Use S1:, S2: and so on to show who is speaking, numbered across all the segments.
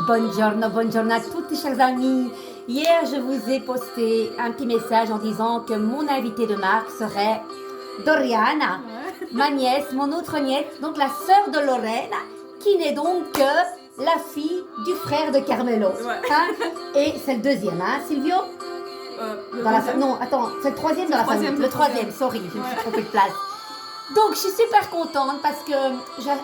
S1: Buongiorno à toutes chers amis. Hier, je vous ai posté un petit message en disant que mon invitée de marque serait Doriana, ma nièce, mon autre nièce, donc la sœur de Lorraine, qui n'est donc que la fille du frère de Carmelo. Hein? Et c'est le deuxième, hein, Silvio? Non, attends, c'est le troisième dans la famille. Le troisième, sorry, je me suis trompée de place. Donc, je suis super contente parce que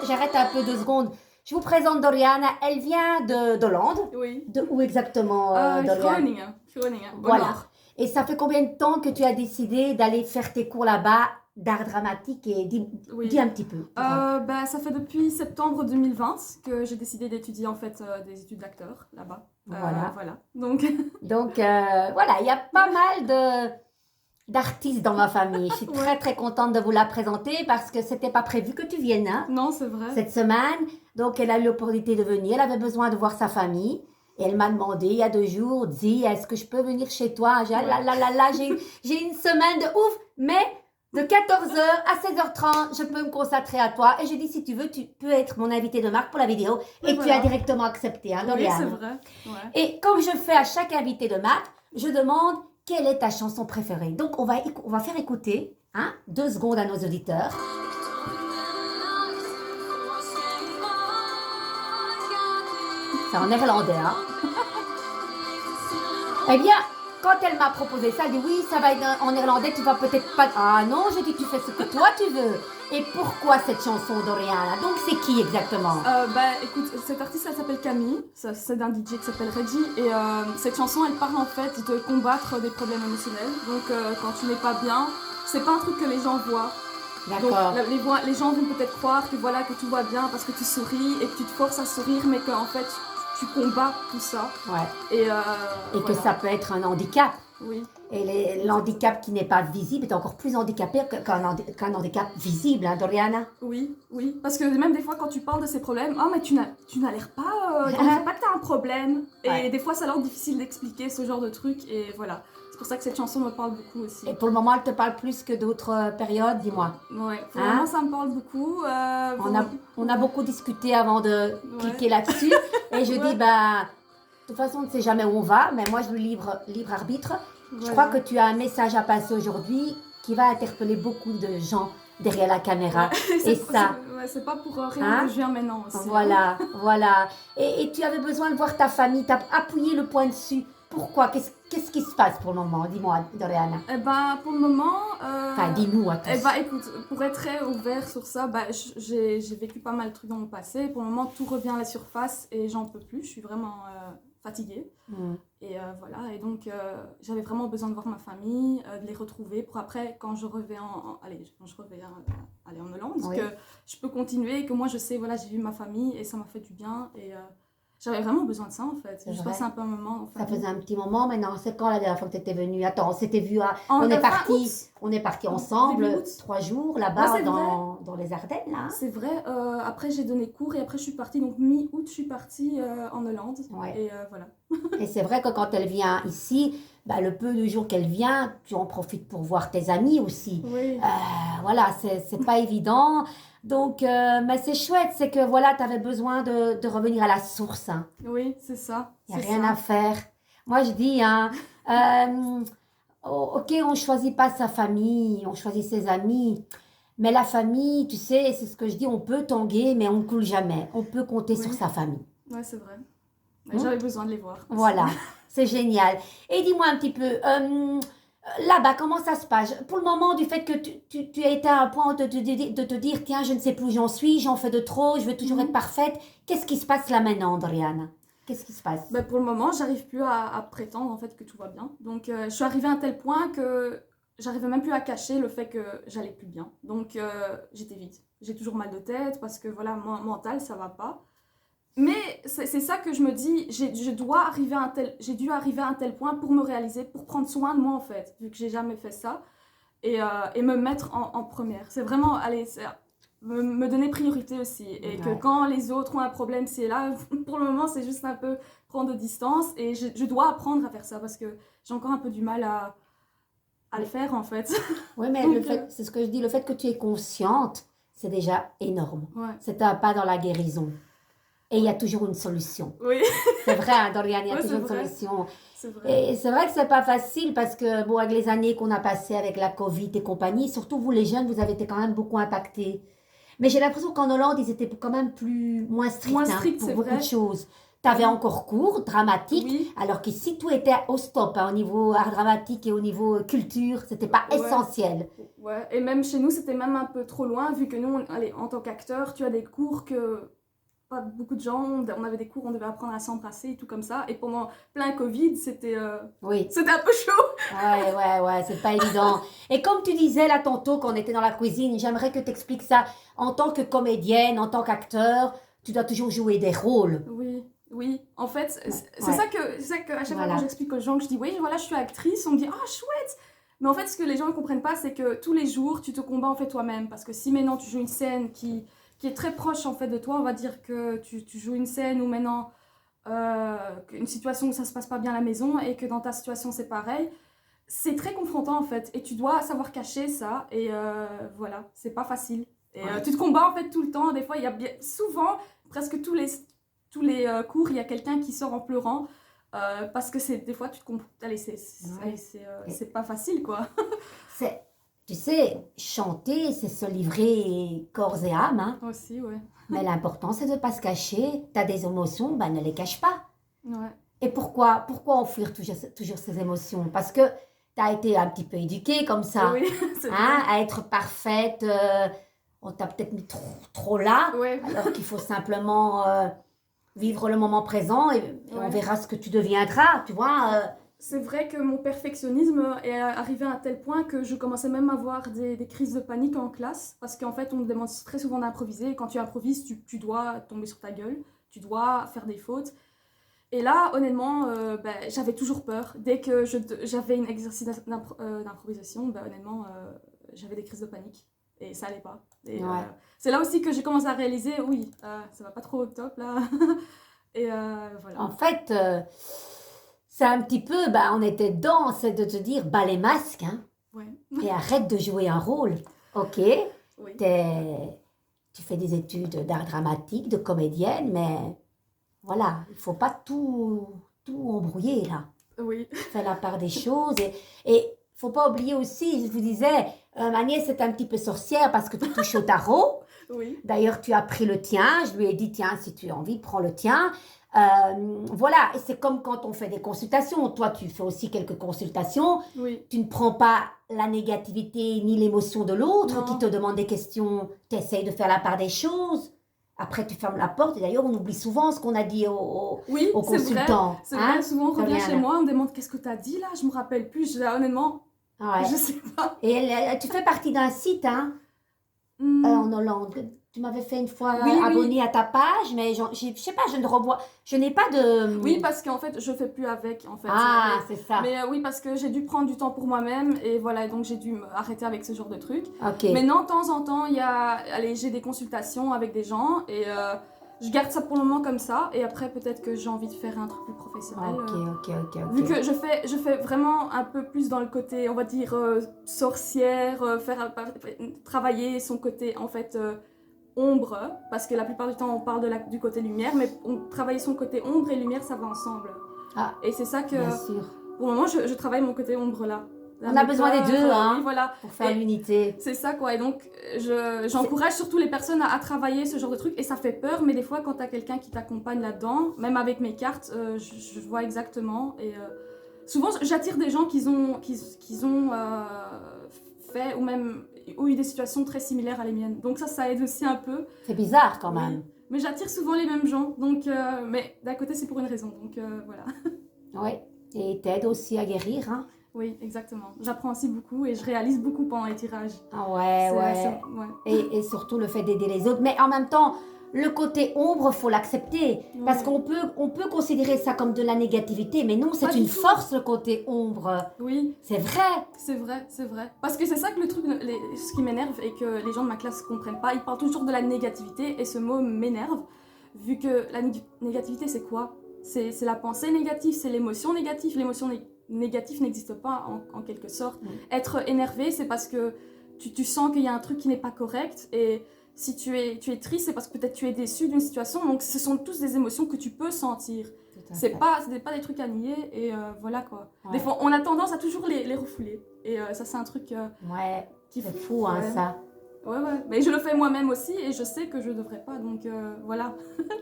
S1: j'arrête un peu 2 secondes. Je vous présente Doriana. Elle vient d'Hollande.
S2: Oui.
S1: De où exactement, Doriana?
S2: Groningen.
S1: Voilà. Et ça fait combien de temps que tu as décidé d'aller faire tes cours là-bas d'art dramatique et dis un petit peu.
S2: Ça fait depuis septembre 2020 que j'ai décidé d'étudier en fait des études d'acteur là-bas.
S1: Voilà.
S2: Donc
S1: voilà, il y a pas mal d'artistes dans ma famille. Je suis très très contente de vous la présenter parce que c'était pas prévu que tu viennes, hein,
S2: non, c'est vrai.
S1: cette semaine. Donc elle a eu l'opportunité de venir, elle avait besoin de voir sa famille. Et elle m'a demandé il y a 2 jours, dis, est-ce que je peux venir chez toi? J'ai une semaine de ouf, mais de 14h à 16h30, je peux me consacrer à toi. Et j'ai dit, si tu veux, tu peux être mon invité de marque pour la vidéo. Et voilà. Tu as directement accepté, hein, Doriane.
S2: Oui, c'est vrai. Ouais.
S1: Et comme je fais à chaque invité de marque, je demande quelle est ta chanson préférée. Donc, on va faire écouter 2 secondes à nos auditeurs. C'est en néerlandais, hein. Eh bien, quand elle m'a proposé ça, elle dit oui, ça va être en néerlandais, tu vas peut-être pas... Ah non, je dis tu fais ce que toi tu veux. Et pourquoi cette chanson, Doriana? Donc c'est qui exactement?
S2: Écoute, cette artiste elle s'appelle Camille, c'est d'un DJ qui s'appelle Reggie. Et cette chanson elle parle en fait de combattre des problèmes émotionnels. Donc quand tu n'es pas bien, c'est pas un truc que les gens voient.
S1: D'accord.
S2: Donc les gens vont peut-être croire que voilà que tout va bien parce que tu souris et que tu te forces à sourire, mais qu'en fait tu combats tout ça.
S1: Ouais.
S2: Et
S1: que ça peut être un handicap.
S2: Oui.
S1: Et l'handicap qui n'est pas visible est encore plus handicapé qu'un handicap visible, hein, Doriana?
S2: Oui. Parce que même des fois, quand tu parles de ces problèmes, mais tu n'as l'air pas... on ne sait pas que tu as un problème. Et des fois, ça a l'air difficile d'expliquer ce genre de truc. Et voilà. C'est pour ça que cette chanson me parle beaucoup aussi.
S1: Et pour le moment, elle te parle plus que d'autres périodes, dis-moi.
S2: Ouais, pour le moment, ça me parle beaucoup.
S1: On a beaucoup discuté avant de cliquer là-dessus. Et je dis, de toute façon, on ne sait jamais où on va. Mais moi, je le libre arbitre. Je crois que tu as un message à passer aujourd'hui qui va interpeller beaucoup de gens derrière la caméra.
S2: C'est pas pour rien que je viens maintenant aussi.
S1: Voilà. Et tu avais besoin de voir ta famille, tu as appuyé le point dessus. Pourquoi? Qu'est-ce qui se passe pour le moment? Dis-moi, Doriana.
S2: Pour le moment...
S1: dis-nous à tous.
S2: Écoute, pour être très ouvert sur ça, j'ai vécu pas mal de trucs dans mon passé. Pour le moment, tout revient à la surface et j'en peux plus. Je suis vraiment fatiguée. Et voilà, et donc j'avais vraiment besoin de voir ma famille, de les retrouver pour après, quand je reviens en Hollande, que je peux continuer et que moi je sais, voilà, j'ai vu ma famille et ça m'a fait du bien. Et j'avais vraiment besoin de ça en fait. Je passais un peu un moment en famille.
S1: Ça faisait un petit moment maintenant. C'est quand la dernière fois que tu étais venue? Attends, on s'était vu on est parti ensemble 3 jours là-bas dans les Ardennes là.
S2: C'est vrai. Après j'ai donné cours et après je suis partie, donc mi-août je suis partie en Hollande. Et voilà.
S1: Et c'est vrai que quand elle vient ici, le peu de jours qu'elle vient, tu en profites pour voir tes amis aussi.
S2: Oui.
S1: Voilà, c'est pas évident. Donc, mais c'est chouette, c'est que voilà, tu avais besoin de revenir à la source. Hein.
S2: Oui, c'est ça.
S1: Il n'y a rien à faire. Moi, je dis, ok, on ne choisit pas sa famille, on choisit ses amis. Mais la famille, tu sais, c'est ce que je dis, on peut tanguer, mais on ne coule jamais. On peut compter sur sa famille.
S2: Oui, c'est vrai. J'avais besoin de les voir.
S1: Voilà, c'est génial. Et dis-moi un petit peu, là-bas, comment ça se passe? Pour le moment, du fait que tu as été à un point de te dire, tiens, je ne sais plus où j'en suis, j'en fais de trop, je veux toujours être parfaite. Qu'est-ce qui se passe là maintenant, Doriana? Qu'est-ce qui se passe?
S2: Pour le moment, j'arrive plus à prétendre en fait que tout va bien. Donc, je suis arrivée à un tel point que j'arrivais même plus à cacher le fait que j'allais plus bien. Donc, j'étais vide. J'ai toujours mal de tête parce que voilà, mental, ça va pas. Mais c'est ça que je me dis, j'ai dû arriver à un tel point pour me réaliser, pour prendre soin de moi en fait, vu que j'ai jamais fait ça, et me mettre en première. C'est vraiment, me donner priorité aussi, et que quand les autres ont un problème, c'est là, pour le moment c'est juste un peu prendre de distance, et je dois apprendre à faire ça, parce que j'ai encore un peu du mal à le faire en fait.
S1: Oui, mais c'est ce que je dis, le fait que tu es consciente, c'est déjà énorme.
S2: Ouais.
S1: C'est un pas dans la guérison. Et il y a toujours une solution.
S2: Oui,
S1: C'est vrai, hein, Dorian, il y a
S2: ouais,
S1: toujours une
S2: c'est vrai.
S1: solution.
S2: C'est vrai.
S1: Et c'est vrai que c'est pas facile parce que, bon, avec les années qu'on a passées avec la Covid et compagnie, surtout vous les jeunes, vous avez été quand même beaucoup impactés. Mais j'ai l'impression qu'en Hollande, ils étaient quand même moins
S2: Moins
S1: stricts hein,
S2: strict,
S1: pour
S2: c'est
S1: beaucoup de
S2: vrai.
S1: choses. Tu avais
S2: Oui,
S1: encore cours, dramatique,
S2: oui,
S1: alors qu'ici, tout était au stop, hein, au niveau art dramatique et au niveau culture. C'était pas
S2: ouais.
S1: essentiel.
S2: Ouais. Et même chez nous, c'était même un peu trop loin, vu que nous, allez, en tant qu'acteur, tu as des cours que pas beaucoup de gens, on avait des cours, on devait apprendre à s'embrasser et tout comme ça. Et pendant plein Covid,
S1: Oui.
S2: c'était un peu chaud.
S1: Ouais, c'est pas évident. Et comme tu disais là tantôt quand on était dans la cuisine, j'aimerais que tu expliques ça. En tant que comédienne, en tant qu'acteur, tu dois toujours jouer des rôles.
S2: Oui, oui. En fait,
S1: Ouais,
S2: c'est ça que à chaque fois quand
S1: voilà.
S2: j'explique aux gens que je dis oui, voilà, je suis actrice, on me dit ah chouette. Mais en fait, ce que les gens ne comprennent pas, c'est que tous les jours, tu te combats en fait toi-même. Parce que si maintenant tu joues une scène qui est très proche en fait de toi, on va dire que tu joues une scène où maintenant une situation où ça se passe pas bien à la maison et que dans ta situation c'est pareil, c'est très confrontant en fait. Et tu dois savoir cacher ça. Et voilà, c'est pas facile. Et
S1: Ouais.
S2: tu te combats en fait tout le temps. Des fois, il y a souvent, presque tous les cours, il y a quelqu'un qui sort en pleurant. Parce que des fois, tu te comprends. Allez,
S1: Ouais. Et
S2: c'est pas facile quoi.
S1: c'est, tu sais, chanter, c'est se livrer corps et âme, hein.
S2: Aussi, ouais.
S1: Mais l'important, c'est de ne pas se cacher. Tu as des émotions, ben ne les cache pas.
S2: Ouais.
S1: Et pourquoi enfuir toujours ces émotions? Parce que tu as été un petit peu éduquée comme ça,
S2: Oui, c'est
S1: hein,
S2: vrai.
S1: à être parfaite. On t'a peut-être mis trop là,
S2: Ouais,
S1: alors qu'il faut simplement vivre le moment présent et on
S2: ouais.
S1: verra ce que tu deviendras, tu vois.
S2: C'est vrai que mon perfectionnisme est arrivé à un tel point que je commençais même à avoir des crises de panique en classe parce qu'en fait on me demande très souvent d'improviser et quand tu improvises tu dois tomber sur ta gueule, tu dois faire des fautes et là honnêtement j'avais toujours peur. Dès que j'avais un exercice d'improvisation, honnêtement j'avais des crises de panique et ça allait pas. Et
S1: Ouais.
S2: c'est là aussi que j'ai commencé à réaliser oui ça va pas trop au top là et voilà.
S1: En fait, c'est un petit peu, bah, on était dedans, c'est de te dire, bah les masques, hein,
S2: Ouais.
S1: et arrête de jouer un rôle. Ok,
S2: Oui.
S1: tu fais des études d'art dramatique, de comédienne, mais voilà, il faut pas tout embrouiller là.
S2: Oui.
S1: Fais la part des choses et faut pas oublier aussi, je vous disais, ma nièce est un petit peu sorcière parce que tu touches au tarot.
S2: Oui.
S1: D'ailleurs, tu as pris le tien. Je lui ai dit, tiens, si tu as envie, prends le tien. Voilà, et c'est comme quand on fait des consultations. Toi, tu fais aussi quelques consultations.
S2: Oui.
S1: Tu ne prends pas la négativité ni l'émotion de l'autre qui
S2: Non.
S1: te demande des questions. Tu essayes de faire la part des choses. Après, tu fermes la porte. Et d'ailleurs, on oublie souvent ce qu'on a dit
S2: Oui,
S1: aux
S2: c'est vrai.
S1: consultants.
S2: C'est vrai.
S1: Hein,
S2: Souvent, on revient chez
S1: Doriane?
S2: moi, on me demande qu'est-ce que tu as dit là, je me rappelle plus. Honnêtement,
S1: Ouais.
S2: je sais pas.
S1: Et tu fais partie d'un site, hein,
S2: Hmm.
S1: en Hollande. Tu m'avais fait une fois
S2: Oui, oui.
S1: abonner à ta page, mais je sais pas, je ne revois. Je n'ai pas
S2: Oui,
S1: de.
S2: parce qu'en fait, je fais plus avec, en fait.
S1: Ah, c'est ça.
S2: Mais oui, parce que j'ai dû prendre du temps pour moi-même et voilà, donc j'ai dû m'arrêter avec ce genre de truc.
S1: Ok,
S2: Maintenant, de temps en temps, allez, j'ai des consultations avec des gens et je garde ça pour le moment comme ça. Et après, peut-être que j'ai envie de faire un truc plus professionnel. Vu
S1: ok.
S2: que je fais vraiment un peu plus dans le côté, on va dire, sorcière, travailler son côté, en fait, ombre, parce que la plupart du temps, on parle du côté lumière, mais travailler son côté ombre et lumière, ça va ensemble.
S1: Ah,
S2: Et c'est ça que,
S1: bien sûr.
S2: pour le moment, je travaille mon côté ombre là.
S1: On a besoin des deux,
S2: Oui,
S1: hein,
S2: voilà.
S1: pour faire
S2: Et
S1: l'unité.
S2: c'est ça, quoi. Et donc, j'encourage surtout les personnes à travailler ce genre de truc. Et ça fait peur, mais des fois, quand t'as quelqu'un qui t'accompagne là-dedans, même avec mes cartes, je vois exactement. Et souvent, j'attire des gens qui ont fait ou même ou eu des situations très similaires à les miennes. Donc ça aide aussi un peu.
S1: C'est bizarre quand
S2: Oui.
S1: même.
S2: Mais j'attire souvent les mêmes gens. Donc, mais d'un côté, c'est pour une raison. Donc voilà.
S1: Oui. Et t'aide aussi à guérir, hein.
S2: Oui, exactement. J'apprends aussi beaucoup et je réalise beaucoup pendant les tirages.
S1: Ah ouais, ouais.
S2: Ouais.
S1: Et surtout le fait d'aider les autres. Mais en même temps, le côté ombre, faut l'accepter. Parce
S2: Ouais.
S1: on peut considérer ça comme de la négativité, mais non, c'est
S2: Pas du
S1: une
S2: tout.
S1: force, le côté ombre.
S2: Oui,
S1: C'est vrai.
S2: c'est vrai, c'est vrai. Parce que c'est ça que le truc, ce qui m'énerve et que les gens de ma classe comprennent pas. Ils parlent toujours de la négativité et ce mot m'énerve. Vu que la négativité, c'est quoi? C'est la pensée négative, c'est l'émotion négative. L'émotion négative n'existe pas en quelque sorte.
S1: Mm.
S2: Être énervé, c'est parce que tu sens qu'il y a un truc qui n'est pas correct et Si tu es triste, c'est parce que peut-être tu es déçu d'une situation. Donc, ce sont tous des émotions que tu peux sentir. C'est pas des trucs à nier. Et voilà quoi.
S1: Ouais.
S2: Des fois, on a tendance à toujours les refouler. Et ça, c'est un truc
S1: Ouais,
S2: qui
S1: c'est fou, hein, ça.
S2: Ouais. Mais je le fais moi-même aussi et je sais que je devrais pas. Donc, voilà.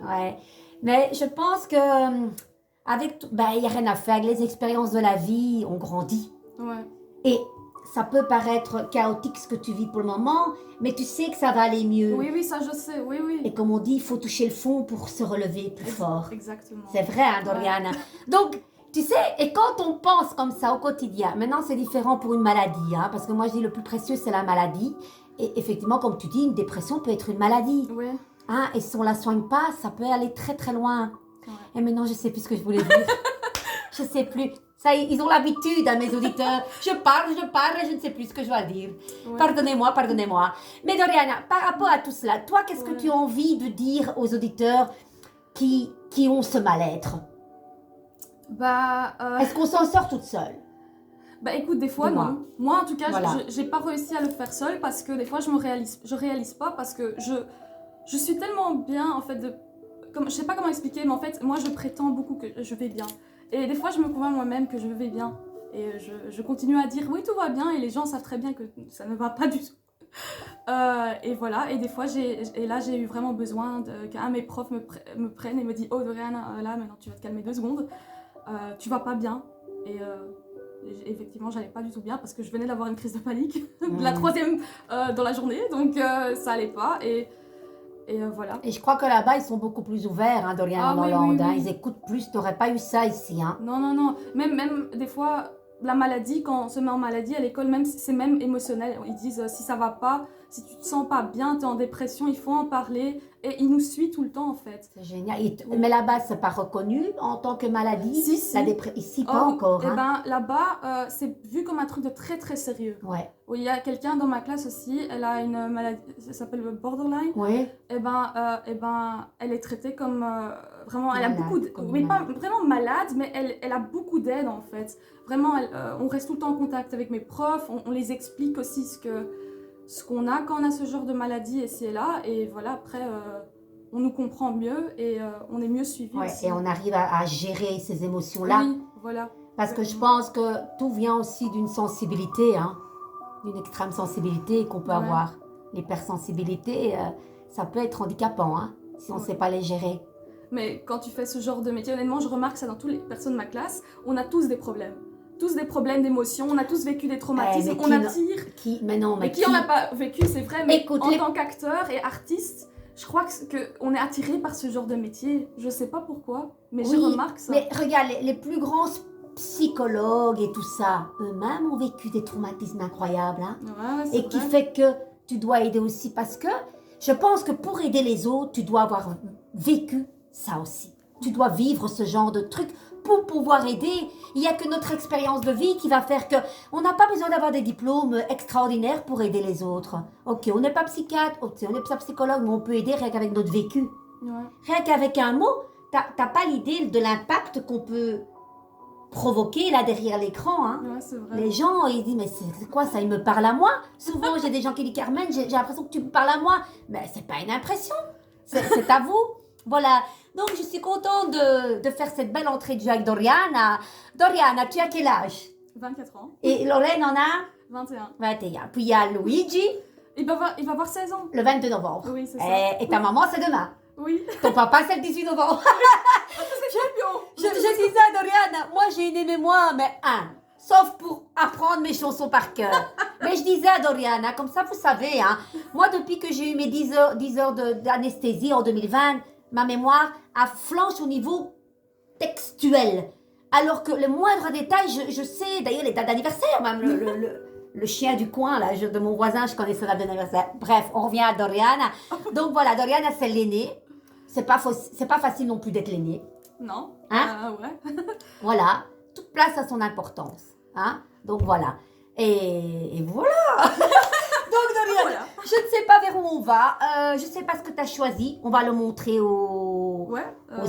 S1: Ouais. Mais je pense que il n'y a rien à faire. Avec les expériences de la vie, on grandit.
S2: Ouais.
S1: Et ça peut paraître chaotique ce que tu vis pour le moment, mais tu sais que ça va aller mieux.
S2: Oui, ça je sais, oui.
S1: Et comme on dit, il faut toucher le fond pour se relever plus fort.
S2: Exactement.
S1: C'est vrai, hein, Doriana. Ouais. Donc, tu sais, et quand on pense comme ça au quotidien, maintenant c'est différent pour une maladie, hein, parce que moi je dis le plus précieux c'est la maladie. Et effectivement, comme tu dis, une dépression peut être une maladie.
S2: Oui.
S1: Hein, et si on ne la soigne pas, ça peut aller très très loin.
S2: Ouais.
S1: Et maintenant, je ne sais plus ce que je voulais dire. Je ne sais plus. Ça, ils ont l'habitude, hein, mes auditeurs. Je parle et je ne sais plus ce que je dois dire. Ouais. Pardonnez-moi. Mais Doriana, par rapport à tout cela, toi, qu'est-ce que tu as envie de dire aux auditeurs qui ont ce mal-être? Est-ce qu'on s'en sort toute seule?
S2: Écoute, des fois, non. Moi, en tout cas,
S1: voilà.
S2: je n'ai pas réussi à le faire seule parce que des fois, je réalise pas parce que je suis tellement bien, en fait, je sais pas comment expliquer, mais en fait, moi, je prétends beaucoup que je vais bien. Et des fois, je me convainc moi-même que je vais bien. Et je continue à dire, oui, tout va bien, et les gens savent très bien que ça ne va pas du tout. Et voilà, et des fois, j'ai eu vraiment besoin qu'un de mes profs me prenne et me dit, oh, Doriana, là, maintenant, tu vas te calmer 2 secondes. Tu vas pas bien. Et effectivement, j'allais pas du tout bien parce que je venais d'avoir une crise de panique, la 3e dans la journée, donc ça allait pas. Et voilà.
S1: Et je crois que là-bas, ils sont beaucoup plus ouverts, hein, Doriana, en Hollande. Oui. Ils écoutent plus. Tu n'aurais pas eu ça ici. Hein.
S2: Non. Même des fois, la maladie, quand on se met en maladie à l'école, c'est même émotionnel. Ils disent si ça va pas, si tu te sens pas bien, tu es en dépression, il faut en parler. Et ils nous suivent tout le temps, en fait.
S1: C'est génial. Mais là-bas, c'est pas reconnu en tant que maladie.
S2: Si.
S1: Ici, pas encore. Hein.
S2: Là-bas, c'est vu comme un truc de très, très sérieux.
S1: Ouais.
S2: Oui, il y a quelqu'un dans ma classe aussi, elle a une maladie, ça s'appelle le borderline.
S1: Oui.
S2: Elle est traitée comme vraiment, elle a beaucoup, pas vraiment malade, mais elle a beaucoup d'aide en fait. Vraiment, on reste tout le temps en contact avec mes profs, on les explique aussi ce qu'on a quand on a ce genre de maladie et c'est là. Et voilà, après, on nous comprend mieux et on est mieux suivi.
S1: Ouais,
S2: aussi.
S1: et on arrive à gérer ces émotions-là.
S2: Oui, voilà.
S1: Parce que je pense que tout vient aussi d'une sensibilité, hein, d'une extrême sensibilité qu'on peut avoir. L'hypersensibilité, ça peut être handicapant, hein, si on ne sait pas les gérer.
S2: Mais quand tu fais ce genre de métier, honnêtement, je remarque ça dans toutes les personnes de ma classe, on a tous des problèmes. Tous des problèmes d'émotion, on a tous vécu des traumatismes, on attire.
S1: Qui
S2: en a pas vécu, c'est vrai, mais écoute, en tant qu'acteur et artiste, je crois qu'on est attiré par ce genre de métier. Je sais pas pourquoi, mais je remarque ça.
S1: Mais regarde, les plus grands psychologues et tout ça, eux-mêmes ont vécu des traumatismes incroyables. Hein,
S2: ouais,
S1: et qui fait que tu dois aider aussi. Parce que je pense que pour aider les autres, tu dois avoir vécu ça aussi. Tu dois vivre ce genre de truc pour pouvoir aider. Il n'y a que notre expérience de vie qui va faire que on n'a pas besoin d'avoir des diplômes extraordinaires pour aider les autres. Ok, on n'est pas psychiatre, on n'est pas psychologue, mais on peut aider rien qu'avec notre vécu.
S2: Ouais.
S1: Rien qu'avec un mot, t'as pas l'idée de l'impact qu'on peut provoquer là derrière l'écran. Hein.
S2: Ouais, c'est vrai.
S1: Les gens, ils disent, mais c'est quoi ça, il me parle à moi? Souvent, j'ai des gens qui disent, Carmen, j'ai l'impression que tu me parles à moi. Mais c'est pas une impression, c'est à vous. Voilà, donc je suis contente de faire cette belle entrée de jeu avec Doriana. Doriana, tu as quel âge?
S2: 24 ans.
S1: Et Lorraine en a?
S2: 21.
S1: 21. Puis il y a Luigi.
S2: Il va avoir 16 ans.
S1: Le 22 novembre.
S2: Oui, c'est ça.
S1: Et ta maman, c'est demain.
S2: Oui.
S1: Ton papa, c'est le 18 novembre. Je disais à Doriana, moi j'ai une mémoire, mais sauf pour apprendre mes chansons par cœur. Mais je disais à Doriana, comme ça vous savez, hein, moi depuis que j'ai eu mes 10 heures d'anesthésie en 2020, ma mémoire a flanche au niveau textuel. Alors que le moindre détail, je sais, d'ailleurs les dates d'anniversaire, même le chien du coin là, de mon voisin, je connais sa date d'anniversaire. Bref, on revient à Doriana. Donc voilà, Doriana c'est l'aînée. C'est pas facile non plus d'être l'aînée.
S2: Non.
S1: Hein?
S2: Ouais.
S1: Voilà, toute place a son importance. Hein? Donc voilà. Et voilà. Donc Doriana, voilà. Je ne sais pas vers où on va. Je ne sais pas ce que tu as choisi. On va le montrer aux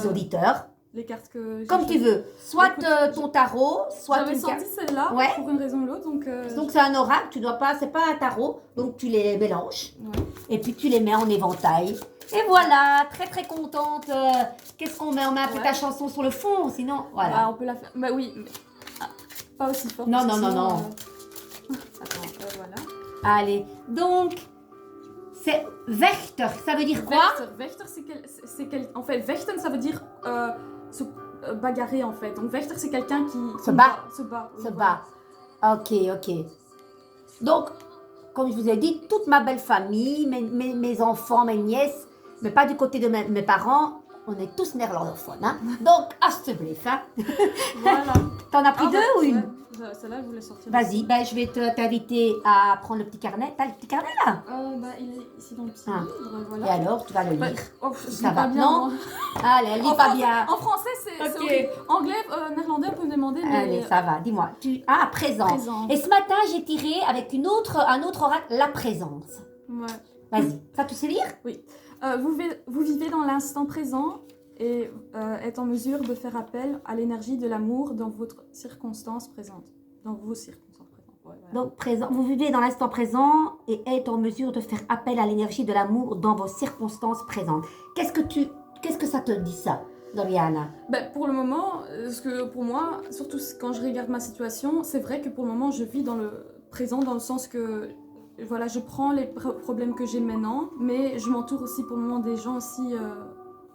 S1: auditeurs.
S2: les cartes que j'ai
S1: Comme tu
S2: choisies.
S1: veux. Soit
S2: Écoute,
S1: ton tarot, soit
S2: J'avais
S1: une
S2: senti
S1: carte.
S2: celle-là
S1: Ouais.
S2: pour une raison ou l'autre, donc...
S1: Donc c'est un oracle, tu dois pas, c'est pas un tarot, donc tu les mélanges
S2: ouais.
S1: et puis tu les mets en éventail. Et voilà, très très contente. Qu'est-ce qu'on met? On met un peu
S2: Ouais.
S1: ta chanson sur le fond, sinon
S2: Bah,
S1: voilà.
S2: on peut la faire. Bah oui, mais pas aussi fort.
S1: Non,
S2: parce que
S1: non,
S2: sinon,
S1: non.
S2: Attends, voilà.
S1: Allez, donc c'est Wächter, ça veut dire quoi?
S2: Wächter, en fait, Wächten, ça veut dire se bagarrer en fait. Donc Wächter, c'est quelqu'un qui
S1: Se bat.
S2: Se bat. Oui,
S1: Se
S2: voilà.
S1: bat. Ok, ok. Donc, comme je vous ai dit, toute ma belle famille, mes enfants, mes nièces, mais pas du côté de mes parents, on est tous néerlandophones. Hein? Donc, alsjeblieft. Hein?
S2: Voilà.
S1: T'en as pris
S2: Ah,
S1: deux
S2: bah,
S1: ou une?
S2: ouais. Celle-là, je voulais sortir.
S1: Vas-y, ben, je vais t'inviter à prendre le petit carnet. T'as le petit carnet là?
S2: Bah, il est ici dans le petit
S1: Ah.
S2: livre,
S1: Et
S2: voilà.
S1: alors, tu vas le
S2: Bah,
S1: lire.
S2: oh, je
S1: Ça
S2: lis
S1: va.
S2: pas bien,
S1: Non.
S2: moi.
S1: Allez, elle lit
S2: En
S1: pas
S2: français-
S1: bien.
S2: En français, c'est
S1: Ok.
S2: horrible. Anglais, néerlandais, on peut me demander, mais...
S1: Allez, ça va. Dis-moi. Ah, présent.
S2: Présent.
S1: Et ce matin, j'ai tiré avec un autre oracle, la présence.
S2: Ouais.
S1: Vas-y. Ça, tu sais lire?
S2: Vous vivez dans l'instant présent et êtes en mesure de faire appel à l'énergie de l'amour dans votre circonstance présente. Dans vos circonstances présentes. Ouais, voilà.
S1: Donc, présent. Vous vivez dans l'instant présent et êtes en mesure de faire appel à l'énergie de l'amour dans vos circonstances présentes. Qu'est-ce que ça te dit, ça, Doriana?
S2: Ben, pour le moment, parce que pour moi, surtout quand je regarde ma situation, c'est vrai que pour le moment, je vis dans le présent, dans le sens que voilà, je prends les problèmes que j'ai maintenant, mais je m'entoure aussi pour le moment des gens aussi,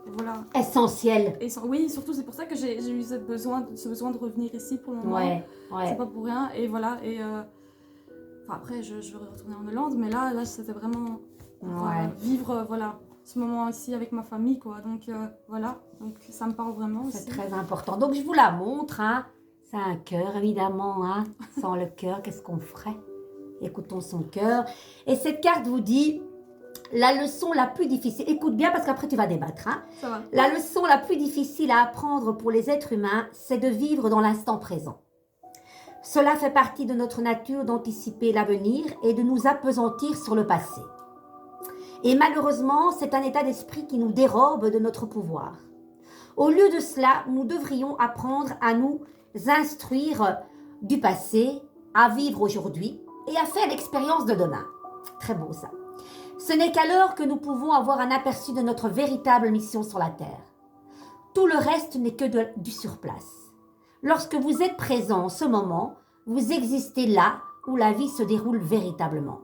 S2: voilà.
S1: Essentiel.
S2: Et oui, surtout c'est pour ça que j'ai eu ce besoin de revenir ici pour le moment.
S1: Ouais,
S2: C'est
S1: ouais.
S2: pas pour rien, et voilà, et enfin, après je vais retourner en Hollande, mais là c'était vraiment
S1: Ouais.
S2: vivre, voilà, ce moment ici avec ma famille, quoi, donc voilà, donc ça me parle vraiment aussi.
S1: C'est très important. Donc, je vous la montre. Hein. C'est un cœur, évidemment. Hein. Sans le cœur, qu'est-ce qu'on ferait? Écoutons son cœur. Et cette carte vous dit la leçon la plus difficile. Écoute bien parce qu'après, tu vas débattre. Hein.
S2: Ça va.
S1: La leçon la plus difficile à apprendre pour les êtres humains, c'est de vivre dans l'instant présent. Cela fait partie de notre nature d'anticiper l'avenir et de nous appesantir sur le passé. Et malheureusement, c'est un état d'esprit qui nous dérobe de notre pouvoir. Au lieu de cela, nous devrions apprendre à nous instruire du passé, à vivre aujourd'hui et à faire l'expérience de demain. Très beau ça. Ce n'est qu'alors que nous pouvons avoir un aperçu de notre véritable mission sur la Terre. Tout le reste n'est que du surplace. Lorsque vous êtes présent en ce moment, vous existez là où la vie se déroule véritablement.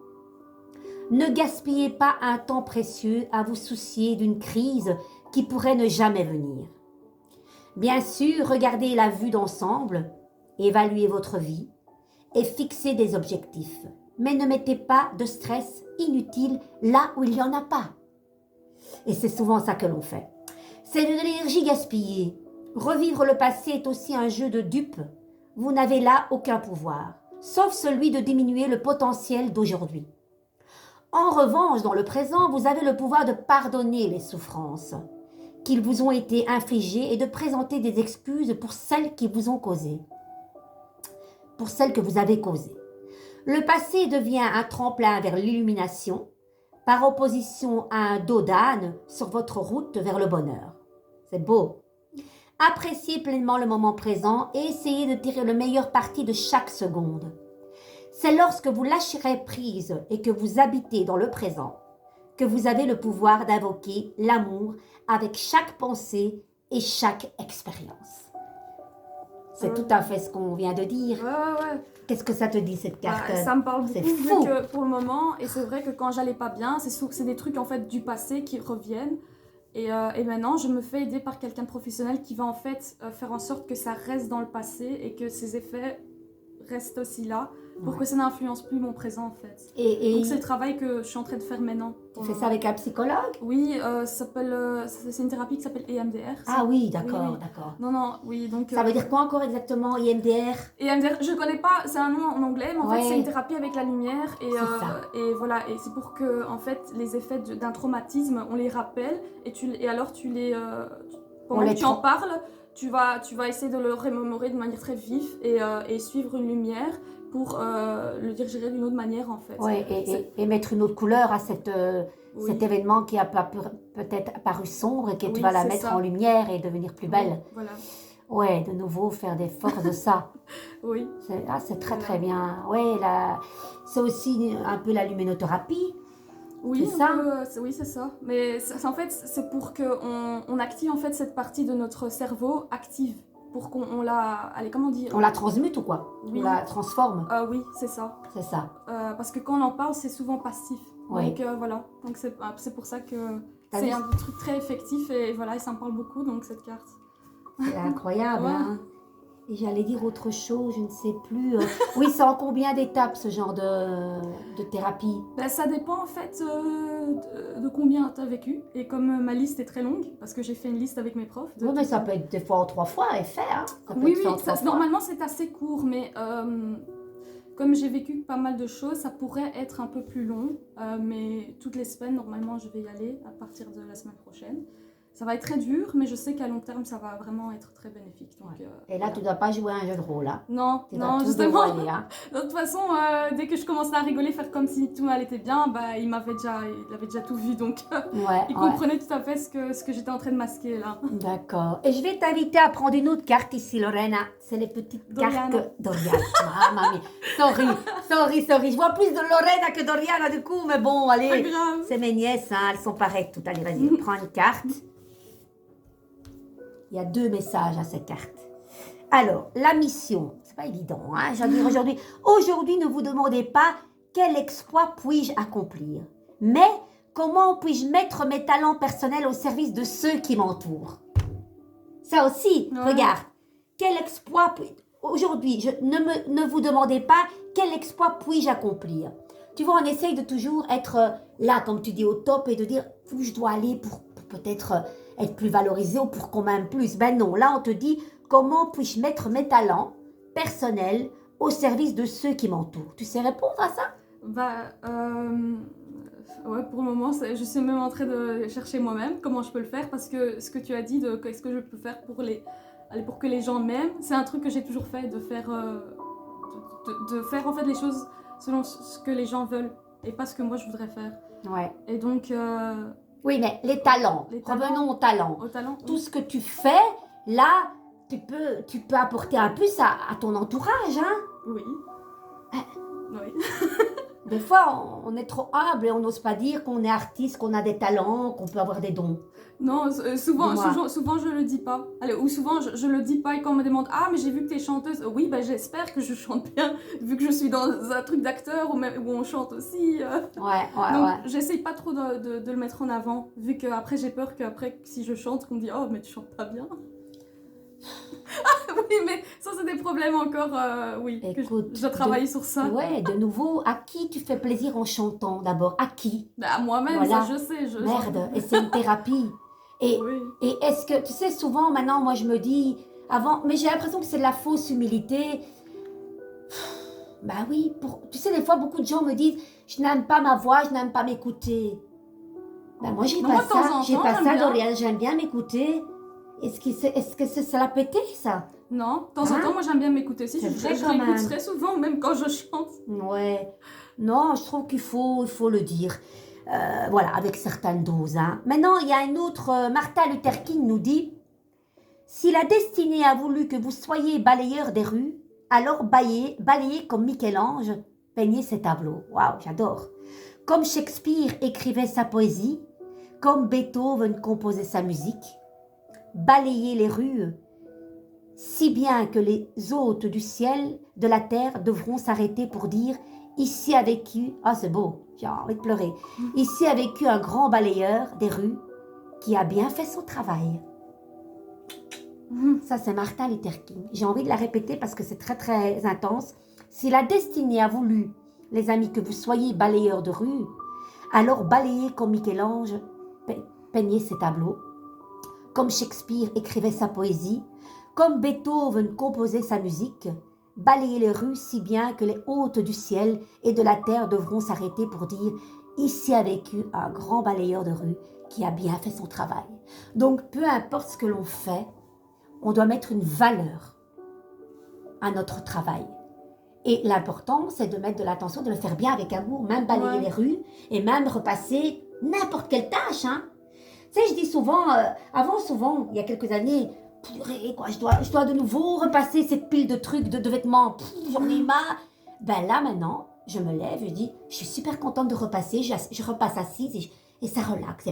S1: Ne gaspillez pas un temps précieux à vous soucier d'une crise qui pourrait ne jamais venir. Bien sûr, regardez la vue d'ensemble, évaluez votre vie et fixez des objectifs. Mais ne mettez pas de stress inutile là où il n'y en a pas. Et c'est souvent ça que l'on fait. C'est de l'énergie gaspillée. Revivre le passé est aussi un jeu de dupes. Vous n'avez là aucun pouvoir, sauf celui de diminuer le potentiel d'aujourd'hui. En revanche, dans le présent, vous avez le pouvoir de pardonner les souffrances qui vous ont été infligées et de présenter des excuses pour celles qui vous ont causées, pour celles que vous avez causées. Le passé devient un tremplin vers l'illumination, par opposition à un dos d'âne sur votre route vers le bonheur. C'est beau. Appréciez pleinement le moment présent et essayez de tirer le meilleur parti de chaque seconde. C'est lorsque vous lâcherez prise et que vous habitez dans le présent que vous avez le pouvoir d'invoquer l'amour avec chaque pensée et chaque expérience. C'est tout à fait ce qu'on vient de dire.
S2: Ouais.
S1: Qu'est-ce que ça te dit, cette carte?
S2: Ça me parle beaucoup,
S1: C'est
S2: vu
S1: fou.
S2: que pour le moment, et c'est vrai que quand j'allais pas bien, c'est des trucs en fait du passé qui reviennent. Et maintenant, je me fais aider par quelqu'un de professionnel qui va en fait faire en sorte que ça reste dans le passé et que ces effets restent aussi là pour que ça n'influence plus mon présent en fait. Donc c'est le travail que je suis en train de faire maintenant.
S1: Tu fais ça avec un psychologue?
S2: Oui, c'est une thérapie qui s'appelle EMDR.
S1: Ah oui, d'accord,
S2: Oui.
S1: d'accord.
S2: Non, oui, donc...
S1: Ça veut dire quoi encore exactement, IMDR?
S2: EMDR, je connais pas, c'est un nom en anglais, mais en
S1: Ouais.
S2: fait c'est une thérapie avec la lumière
S1: C'est ça.
S2: et voilà, et c'est pour que en fait les effets d'un traumatisme, on les rappelle et alors tu les pendant que tu en parles, tu vas essayer de le remémorer de manière très vive et suivre une lumière pour le dire gérer d'une autre manière en fait.
S1: Oui, et mettre une autre couleur à cette
S2: Oui.
S1: cet événement qui a peut-être apparu sombre et que tu
S2: Oui,
S1: vas la
S2: c'est
S1: mettre
S2: ça.
S1: en lumière et devenir plus belle.
S2: Oui, voilà.
S1: Ouais, de nouveau faire des forces de ça.
S2: Oui.
S1: C'est très
S2: Voilà.
S1: très bien. Ouais, c'est aussi un peu la luminothérapie.
S2: Oui,
S1: C'est ça.
S2: oui, c'est ça. Mais en fait, c'est pour qu'on active en fait cette partie de notre cerveau active. Pour qu'on la... Allez, comment dire?
S1: On la transmute ou quoi?
S2: Oui.
S1: On la transforme.
S2: Oui, c'est ça.
S1: C'est ça.
S2: Parce que quand on en parle, c'est souvent passif.
S1: Oui.
S2: Donc voilà. Donc c'est pour ça que
S1: T'as
S2: c'est
S1: vu?
S2: un truc très effectif et voilà, et ça me parle beaucoup, donc cette carte.
S1: C'est incroyable,
S2: Ouais.
S1: hein? Et j'allais dire autre chose, je ne sais plus. Oui, c'est en combien d'étapes ce genre de thérapie?
S2: Ben, ça dépend en fait de combien tu as vécu. Et comme ma liste est très longue, parce que j'ai fait une liste avec mes profs.
S1: Oui, mais ça peut être des fois en 3 fois et fait, hein? Ça peut
S2: Oui,
S1: être fait en
S2: oui,
S1: 3 fois.
S2: normalement c'est assez court, mais comme j'ai vécu pas mal de choses, ça pourrait être un peu plus long. Mais toutes les semaines, normalement, je vais y aller à partir de la semaine prochaine. Ça va être très dur, mais je sais qu'à long terme, ça va vraiment être très bénéfique. Donc,
S1: Et là,
S2: voilà.
S1: tu ne dois pas jouer à un jeu de rôle, hein?
S2: Non,
S1: Tu vas
S2: non,
S1: tout
S2: justement.
S1: dévoiler, hein?
S2: De toute façon, dès que je commençais à rigoler, faire comme si tout allait bien, bah, il avait déjà tout vu, donc
S1: Ouais,
S2: il
S1: ouais.
S2: comprenait tout à fait ce que j'étais en train de masquer là.
S1: D'accord. Et je vais t'inviter à prendre une autre carte ici, Lorena. C'est les petites
S2: Doriana.
S1: cartes. Doriana. Mamma mia. Sorry. Je vois plus de Lorena que Doriana du coup, mais bon,
S2: Pas
S1: allez.
S2: grave.
S1: C'est mes nièces, hein, elles sont pareilles toutes. Allez, vas-y, prends une carte. Il y a 2 messages à cette carte. Alors, la mission, c'est pas évident, hein, je veux dire aujourd'hui. Aujourd'hui, ne vous demandez pas quel exploit puis-je accomplir, mais comment puis-je mettre mes talents personnels au service de ceux qui m'entourent. Ça aussi,
S2: Ouais.
S1: regarde, quel exploit aujourd'hui, ne vous demandez pas quel exploit puis-je accomplir. Tu vois, on essaye de toujours être là, comme tu dis, au top et de dire où je dois aller pour peut-être être plus valorisé ou pour qu'on m'aime plus. Ben non, là on te dit comment puis-je mettre mes talents personnels au service de ceux qui m'entourent. Tu sais répondre à ça?
S2: Bah, ouais, pour le moment, je suis même en train de chercher moi-même comment je peux le faire parce que ce que tu as dit de qu'est-ce que je peux faire pour que les gens m'aiment, c'est un truc que j'ai toujours fait, de faire en fait les choses selon ce que les gens veulent et pas ce que moi je voudrais faire.
S1: Ouais.
S2: Et donc,
S1: oui, mais les talents. Revenons aux talents. Tout ce que tu fais, là, tu peux apporter un plus à ton entourage, hein?
S2: Oui. Oui.
S1: Des fois, on est trop humble et on n'ose pas dire qu'on est artiste, qu'on a des talents, qu'on peut avoir des dons.
S2: Non, souvent
S1: Dis-moi.
S2: je le dis pas. Allez, ou souvent je le dis pas et quand on me demande ah mais j'ai vu que t'es chanteuse. Oui, bah j'espère que je chante bien vu que je suis dans un truc d'acteur où on chante aussi. Donc j'essaye pas trop de le mettre en avant vu que après j'ai peur qu'après si je chante qu'on me dit oh mais tu chantes pas bien. Oui, mais ça c'est des problèmes encore, oui.
S1: Écoute,
S2: je dois travailler sur ça.
S1: Ouais, de nouveau, à qui tu fais plaisir en chantant d'abord? À qui?
S2: Bah, à moi-même,
S1: Voilà.
S2: ça je sais.
S1: Merde, et c'est une thérapie. Et,
S2: oui.
S1: Et est-ce que, tu sais, souvent maintenant, moi je me dis, avant, mais j'ai l'impression que c'est de la fausse humilité. Bah oui, tu sais, des fois beaucoup de gens me disent, je n'aime pas ma voix, je n'aime pas m'écouter. Ben moi j'ai pas ça, Dorian, j'aime bien m'écouter. Est-ce que ça l'a pété ça?
S2: Non, de temps en temps, moi j'aime bien m'écouter aussi. Je l'écoute très souvent, même quand je chante.
S1: Ouais. Non, je trouve qu'il faut le dire. Voilà, avec certaines doses. Hein. Maintenant, il y a une autre. Martin Luther King nous dit si la destinée a voulu que vous soyez balayeur des rues, alors balayez comme Michel-Ange, peignez ses tableaux. Waouh, j'adore. Comme Shakespeare écrivait sa poésie, comme Beethoven composait sa musique, balayez les rues, si bien que les hôtes du ciel, de la terre, devront s'arrêter pour dire ici a vécu, ah c'est beau, j'ai envie de pleurer, ici a vécu un grand balayeur des rues qui a bien fait son travail. Ça c'est Martin Luther King. J'ai envie de la répéter parce que c'est très très intense. Si la destinée a voulu, les amis, que vous soyez balayeurs de rue, alors balayez comme Michel-Ange peignait ses tableaux, comme Shakespeare écrivait sa poésie, comme Beethoven composait sa musique, balayez les rues si bien que les hôtes du ciel et de la terre devront s'arrêter pour dire « Ici a vécu un grand balayeur de rue qui a bien fait son travail. » Donc, peu importe ce que l'on fait, on doit mettre une valeur à notre travail. Et l'important, c'est de mettre de l'attention, de le faire bien avec amour, même balayer les rues et même repasser n'importe quelle tâche, hein. Tu sais, je dis souvent, avant souvent, il y a quelques années, purée, quoi, je dois de nouveau repasser cette pile de trucs, de vêtements, j'en ai marre. Ben là, maintenant, je me lève, je dis, je suis super contente de repasser, je repasse assise et ça relaxe.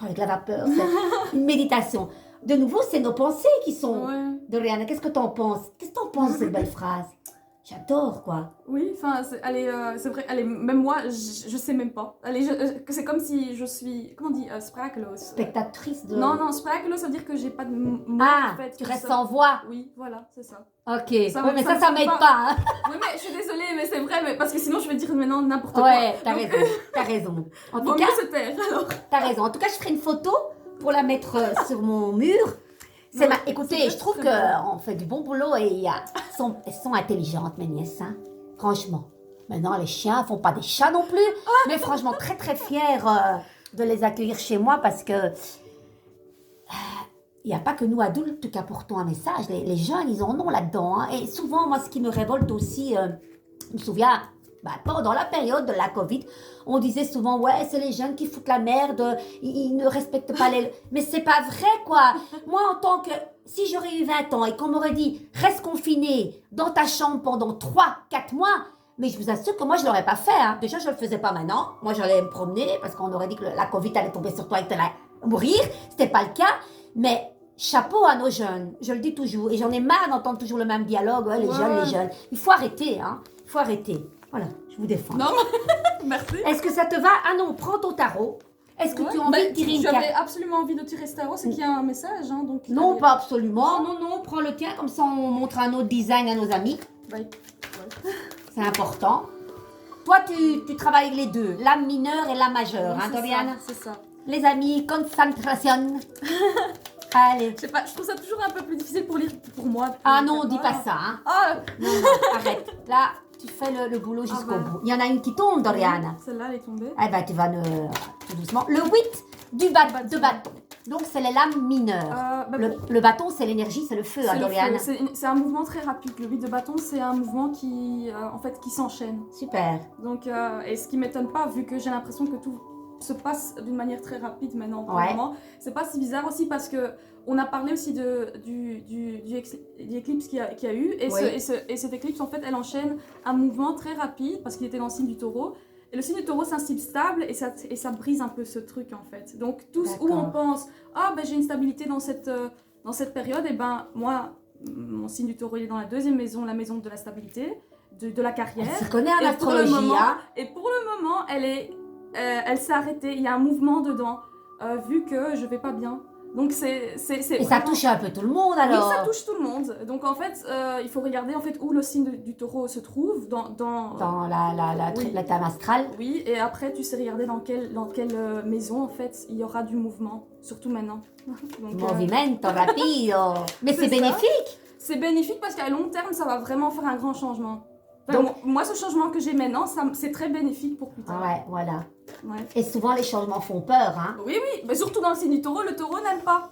S1: Avec la vapeur, c'est une méditation. De nouveau, c'est nos pensées qui sont...
S2: Ouais.
S1: Doriana, qu'est-ce que t'en penses? Qu'est-ce que t'en penses de cette belle phrase? J'adore, quoi.
S2: Oui, enfin, c'est vrai, allez, même moi, je sais même pas. Allez, c'est comme si je suis, comment on dit, sprakeloos.
S1: Spectatrice de...
S2: Non, sprakeloos, ça veut dire que j'ai pas de mots,
S1: Ah,
S2: en fait.
S1: tu
S2: que
S1: restes
S2: ça-
S1: sans voix.
S2: Oui, voilà, c'est ça.
S1: Ok,
S2: Ça
S1: ouais,
S2: me-
S1: mais
S2: ça me
S1: ça
S2: semble
S1: m'aide
S2: pas-
S1: pas, hein.
S2: Oui, mais je suis désolée, mais c'est vrai, mais parce que sinon je vais dire maintenant n'importe quoi.
S1: Ouais, t'as raison, t'as raison. En
S2: Vaut
S1: tout
S2: mieux
S1: cas,
S2: se taire, alors.
S1: t'as raison. En tout cas, je ferai une photo pour la mettre sur mon mur.
S2: Ouais,
S1: Écoutez,
S2: c'est
S1: je trouve
S2: très bien.
S1: qu'on fait du bon boulot et elles sont intelligentes, mes nièces, hein. Franchement. Maintenant, les chiens font pas des chats non plus. Mais franchement, très très fière de les accueillir chez moi parce que il n'y a pas que nous adultes qui apportons un message. Les jeunes, ils en ont là-dedans, hein. Et souvent, moi, ce qui me révolte aussi, je me souviens, pendant la période de la Covid, on disait souvent, ouais, c'est les jeunes qui foutent la merde, ils ne respectent pas les... Mais c'est pas vrai, quoi. Moi, en tant que... Si j'aurais eu 20 ans et qu'on m'aurait dit, reste confiné dans ta chambre pendant 3, 4 mois, mais je vous assure que moi, je l'aurais pas fait, hein. Déjà, je le faisais pas maintenant. Moi, j'allais me promener parce qu'on aurait dit que la Covid allait tomber sur toi et que t'allais mourir. C'était pas le cas. Mais chapeau à nos jeunes, je le dis toujours. Et j'en ai marre d'entendre toujours le même dialogue, ouais, les
S2: Ouais.
S1: jeunes, les jeunes. Il faut arrêter, hein. Il faut arrêter. Voilà, je vous défends.
S2: Non, merci.
S1: Est-ce que ça te va? Ah non, prends ton tarot. Est-ce que
S2: Ouais.
S1: tu as envie de tirer une
S2: J'avais
S1: carte?
S2: absolument envie de tirer ce tarot, c'est qu'il y a un message, hein, donc...
S1: Non,
S2: allez.
S1: pas absolument. Non, non, prends le tien, comme ça on montre un autre design à nos amis.
S2: Ouais.
S1: C'est important. Toi, tu travailles avec les deux, l'âme mineure et l'âme majeure, hein,
S2: C'est ça,
S1: Doriana?
S2: c'est ça.
S1: Les amis, concentration. Allez.
S2: Je sais pas, je trouve ça toujours un peu plus difficile pour lire pour moi.
S1: Ah non, dis pas ça, hein.
S2: Ah,
S1: Non, non, arrête. Là, tu fais le boulot jusqu'au bout. Il y en a une qui tombe, Doriana.
S2: Celle-là, elle est tombée.
S1: Eh ben, tu vas tout doucement. Le 8 de bâton. Donc, c'est les lames mineures. Le bâton, c'est l'énergie, c'est le feu, hein,
S2: c'est le
S1: Doriana.
S2: feu. C'est un mouvement très rapide. Le 8 de bâton, c'est un mouvement qui, en fait, qui s'enchaîne.
S1: Super.
S2: Donc, et ce qui m'étonne pas, vu que j'ai l'impression que tout se passe d'une manière très rapide maintenant pour le
S1: Ouais.
S2: moment, c'est pas si bizarre aussi parce que on a parlé aussi du éclipse qu'il y a eu et,
S1: Oui.
S2: et cette éclipse en fait elle enchaîne un mouvement très rapide parce qu'il était dans le signe du taureau et le signe du taureau c'est un signe stable et ça brise un peu ce truc en fait. Donc tous où on
S1: D'accord.
S2: pense ah ben j'ai une stabilité dans cette période et ben moi mon signe du taureau il est dans la deuxième maison, la maison de la stabilité, de la carrière.
S1: Elle s'y connaît en
S2: Et pour le
S1: astrologie,
S2: moment,
S1: hein.
S2: et pour le moment, elle s'est arrêtée. Il y a un mouvement dedans, vu que je vais pas bien. Donc c'est
S1: Et ça
S2: vraiment-
S1: touche un peu tout le monde, alors.
S2: Oui, ça touche tout le monde. Donc en fait, il faut regarder en fait où le signe du taureau se trouve dans
S1: Dans
S2: Oui.
S1: la thème astrale.
S2: Oui, et après tu sais regarder dans quelle maison en fait il y aura du mouvement, surtout maintenant. Donc,
S1: Movimento rapido. Mais c'est
S2: C'est ça.
S1: bénéfique.
S2: c'est bénéfique parce qu'à long terme, ça va vraiment faire un grand changement. Enfin,
S1: Donc-
S2: moi, ce changement que j'ai maintenant, c'est très bénéfique pour plus tard.
S1: Ouais, voilà.
S2: Ouais.
S1: Et souvent, les changements font peur, hein.
S2: Oui, mais surtout dans le signe du taureau, le taureau n'aime pas.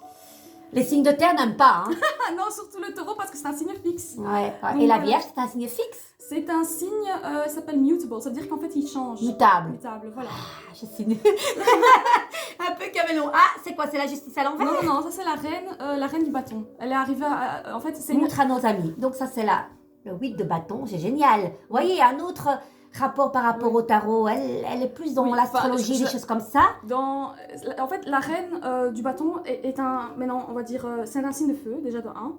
S1: Les signes de terre n'aiment pas, hein.
S2: Ah non, surtout le taureau parce que c'est un signe fixe.
S1: Ouais.
S2: Donc,
S1: Et la
S2: voilà.
S1: Vierge, c'est un signe fixe.
S2: C'est un signe, ça s'appelle mutable, ça veut dire qu'en fait il change.
S1: Mutable.
S2: Mutable, voilà.
S1: Ah, je suis nulle. Un peu caméléon. Ah, c'est quoi? C'est la justice à l'envers?
S2: Non, ça c'est la reine du bâton. Elle est arrivée en fait, c'est une...
S1: Montre à nos amis. Donc ça, c'est le 8 de bâton. C'est génial. Vous voyez, un autre rapport par rapport
S2: Oui.
S1: au tarot. Elle est plus dans
S2: Oui,
S1: l'astrologie,
S2: enfin,
S1: des choses comme ça.
S2: En fait, la reine du bâton est un... Maintenant, on va dire, c'est un signe de feu, déjà de 1.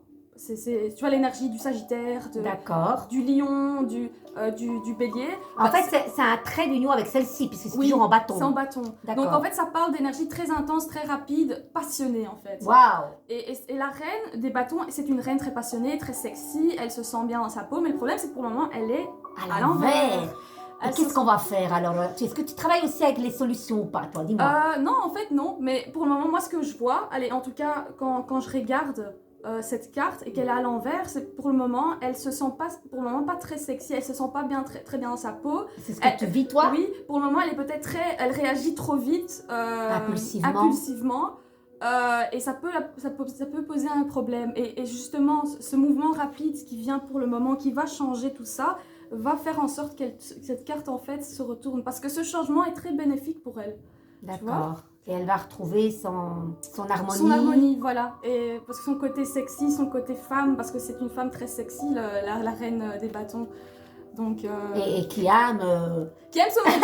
S2: Tu vois l'énergie du Sagittaire,
S1: D'accord.
S2: du Lion, du Bélier.
S1: En
S2: Bah,
S1: fait, c'est un trait d'union avec celle-ci, puisque c'est
S2: Oui,
S1: toujours en bâton.
S2: c'est en bâton.
S1: D'accord.
S2: Donc en fait, ça parle d'énergie très intense, très rapide, passionnée en fait.
S1: Waouh.
S2: Et la reine des bâtons, c'est une reine très passionnée, très sexy, elle se sent bien dans sa peau, mais le problème c'est que pour le moment, elle est à l'envers.
S1: Et
S2: Elle
S1: qu'est-ce
S2: se-
S1: qu'on va faire alors? Est-ce que tu travailles aussi avec les solutions ou pas, toi? Dis-moi.
S2: Non, en fait non, mais pour le moment, moi ce que je vois, allez, en tout cas, quand je regarde cette carte et qu'elle est à l'envers, c'est pour le moment, elle se sent pas, pour le moment, pas très sexy, elle se sent pas bien, très bien dans sa peau.
S1: C'est ce que tu vis, toi?
S2: Oui, pour le moment, elle est peut-être elle réagit trop vite, impulsivement, et ça peut poser un problème. Et justement, ce mouvement rapide qui vient pour le moment, qui va changer tout ça, va faire en sorte que cette carte en fait se retourne, parce que ce changement est très bénéfique pour elle.
S1: D'accord. Et elle va retrouver son harmonie.
S2: Son harmonie, voilà. Et parce que son côté sexy, son côté femme, parce que c'est une femme très sexy, la reine des bâtons. Donc,
S1: Et qui aime...
S2: qui aime se montrer.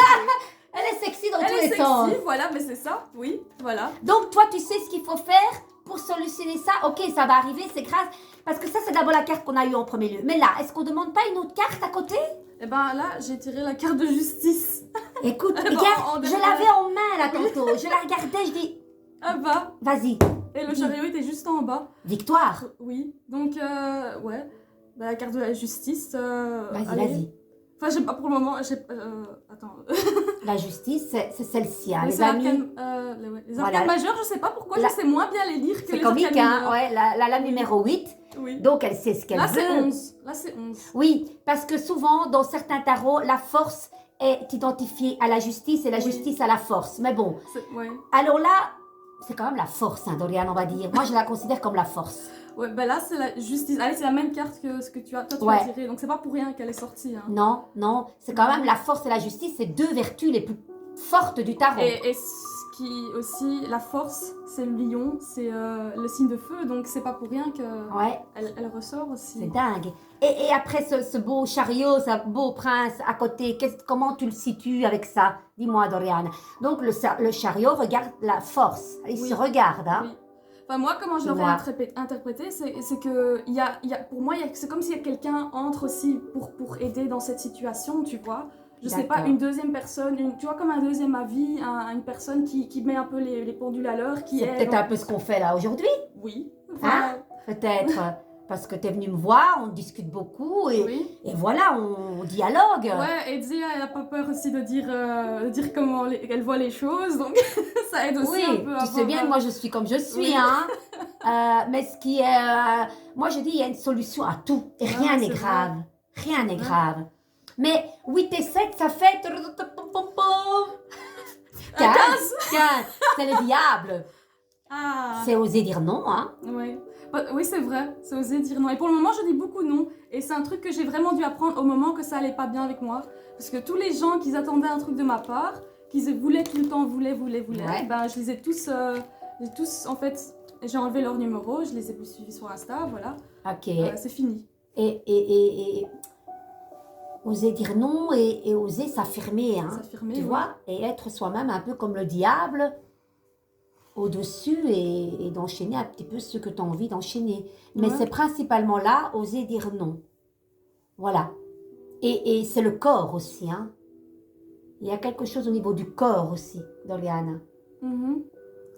S1: Elle est sexy dans
S2: Elle
S1: tous
S2: est
S1: les sens.
S2: sexy, voilà, mais c'est ça, oui, voilà.
S1: Donc toi, tu sais ce qu'il faut faire pour solutionner ça. Ok, ça va arriver, c'est grâce. Parce que ça, c'est d'abord la carte qu'on a eue en premier lieu. Mais là, est-ce qu'on ne demande pas une autre carte à côté?
S2: Et ben là, j'ai tiré la carte de justice.
S1: Écoute,
S2: Bon,
S1: regarde, je l'avais en main là tantôt. Je la regardais, je dis,
S2: Ah bah,
S1: vas-y,
S2: et le chariot était juste en bas.
S1: victoire.
S2: Oui, donc ouais, bah, la carte de la justice.
S1: Vas-y,
S2: allez.
S1: vas-y.
S2: Enfin, j'ai pas pour le moment, attends.
S1: La justice, c'est celle-ci, hein, les
S2: arcanes,
S1: amis.
S2: les
S1: Voilà.
S2: arcanes majeures, je sais pas pourquoi,
S1: La-
S2: je sais moins bien les lire que
S1: C'est
S2: les
S1: comique,
S2: arcanes
S1: hein.
S2: mineures.
S1: Ouais, la numéro 8.
S2: Oui.
S1: Donc, elle sait ce qu'elle
S2: Là,
S1: veut.
S2: c'est 11. Là, c'est 11.
S1: Oui, parce que souvent, dans certains tarots, la force est identifiée à la justice et la
S2: Oui.
S1: justice à la force. Mais bon,
S2: Ouais.
S1: alors là, c'est quand même la force, hein, Dorian, on va dire. Moi, je la considère comme la force.
S2: Ouais, bah là, c'est la justice. Allez, c'est la même carte que ce que tu as, toi, tu
S1: Ouais.
S2: as tiré. Donc, c'est pas pour rien qu'elle est sortie. Hein.
S1: Non, non, c'est quand même la force et la justice, c'est deux vertus les plus fortes du tarot.
S2: Et ce qui aussi, la force, c'est le lion, c'est le signe de feu. Donc, c'est pas pour rien qu'elle
S1: Ouais,
S2: elle ressort aussi.
S1: c'est dingue. Et après ce beau chariot, ce beau prince à côté, comment tu le situes avec ça? Dis-moi, Dorian. Donc, le chariot regarde la force. Il
S2: Oui.
S1: se regarde, hein?
S2: Oui. Enfin, moi, comment je l'aurais
S1: Dis-moi.
S2: interprété, c'est que pour moi, c'est comme si quelqu'un entre aussi pour aider dans cette situation, tu vois. Je sais pas,
S1: D'accord.
S2: une deuxième personne, tu vois, comme un deuxième avis, une personne qui met un peu les pendules à l'heure, qui
S1: C'est
S2: est...
S1: peut-être un peu ce qu'on fait là aujourd'hui,
S2: Oui.
S1: hein? Peut-être parce que tu es venu me voir, on discute beaucoup
S2: Oui.
S1: et voilà, on dialogue.
S2: Ouais, et Zia, elle a pas peur aussi de dire comment elle voit les choses, donc ça aide aussi
S1: Oui,
S2: un peu à
S1: tu sais bien que moi je suis comme je suis,
S2: Oui.
S1: hein. Mais ce qui est, moi je dis il y a une solution à tout et rien
S2: Ah,
S1: n'est
S2: c'est
S1: grave, rien n'est
S2: vrai.
S1: grave. Mais 8 et 7 ça fait 15, 15, c'est le diable.
S2: Ah.
S1: C'est oser dire non, hein.
S2: Ouais. Oui, c'est vrai, c'est oser dire non. Et pour le moment, je dis beaucoup non. Et c'est un truc que j'ai vraiment dû apprendre au moment que ça allait pas bien avec moi. Parce que tous les gens qui attendaient un truc de ma part, qui voulaient tout le temps, voulaient,
S1: Ouais.
S2: ben je les ai tous, en fait, j'ai enlevé leur numéro, je les ai plus suivis sur Insta, voilà.
S1: Ok.
S2: C'est fini.
S1: Et oser dire non et oser s'affirmer, hein.
S2: S'affirmer,
S1: Tu
S2: oui.
S1: vois, et être soi-même un peu comme le diable au-dessus et d'enchaîner un petit peu ce que tu as envie d'enchaîner. Mais
S2: Ouais.
S1: c'est principalement là, oser dire non. Voilà. Et c'est le corps aussi, hein. Il y a quelque chose au niveau du corps aussi, Dorian.
S2: Mhm.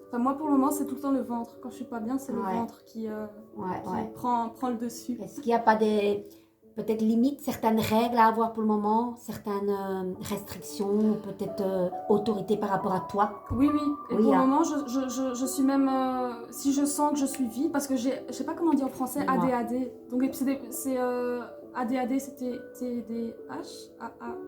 S2: Enfin, moi, pour le moment, c'est tout le temps le ventre. Quand je suis pas bien, c'est le
S1: Ouais.
S2: ventre qui
S1: Ouais.
S2: prend le dessus.
S1: Est-ce qu'il n'y a pas peut-être limite, certaines règles à avoir pour le moment, certaines restrictions, peut-être autorité par rapport à toi?
S2: Oui. Et
S1: Oui,
S2: pour
S1: hein.
S2: le moment, je suis même... si je sens que je suis vide, parce que je sais pas comment on dit en français,
S1: Dis-moi.
S2: ADHD. Donc, c'est ADHD, c'était TDH.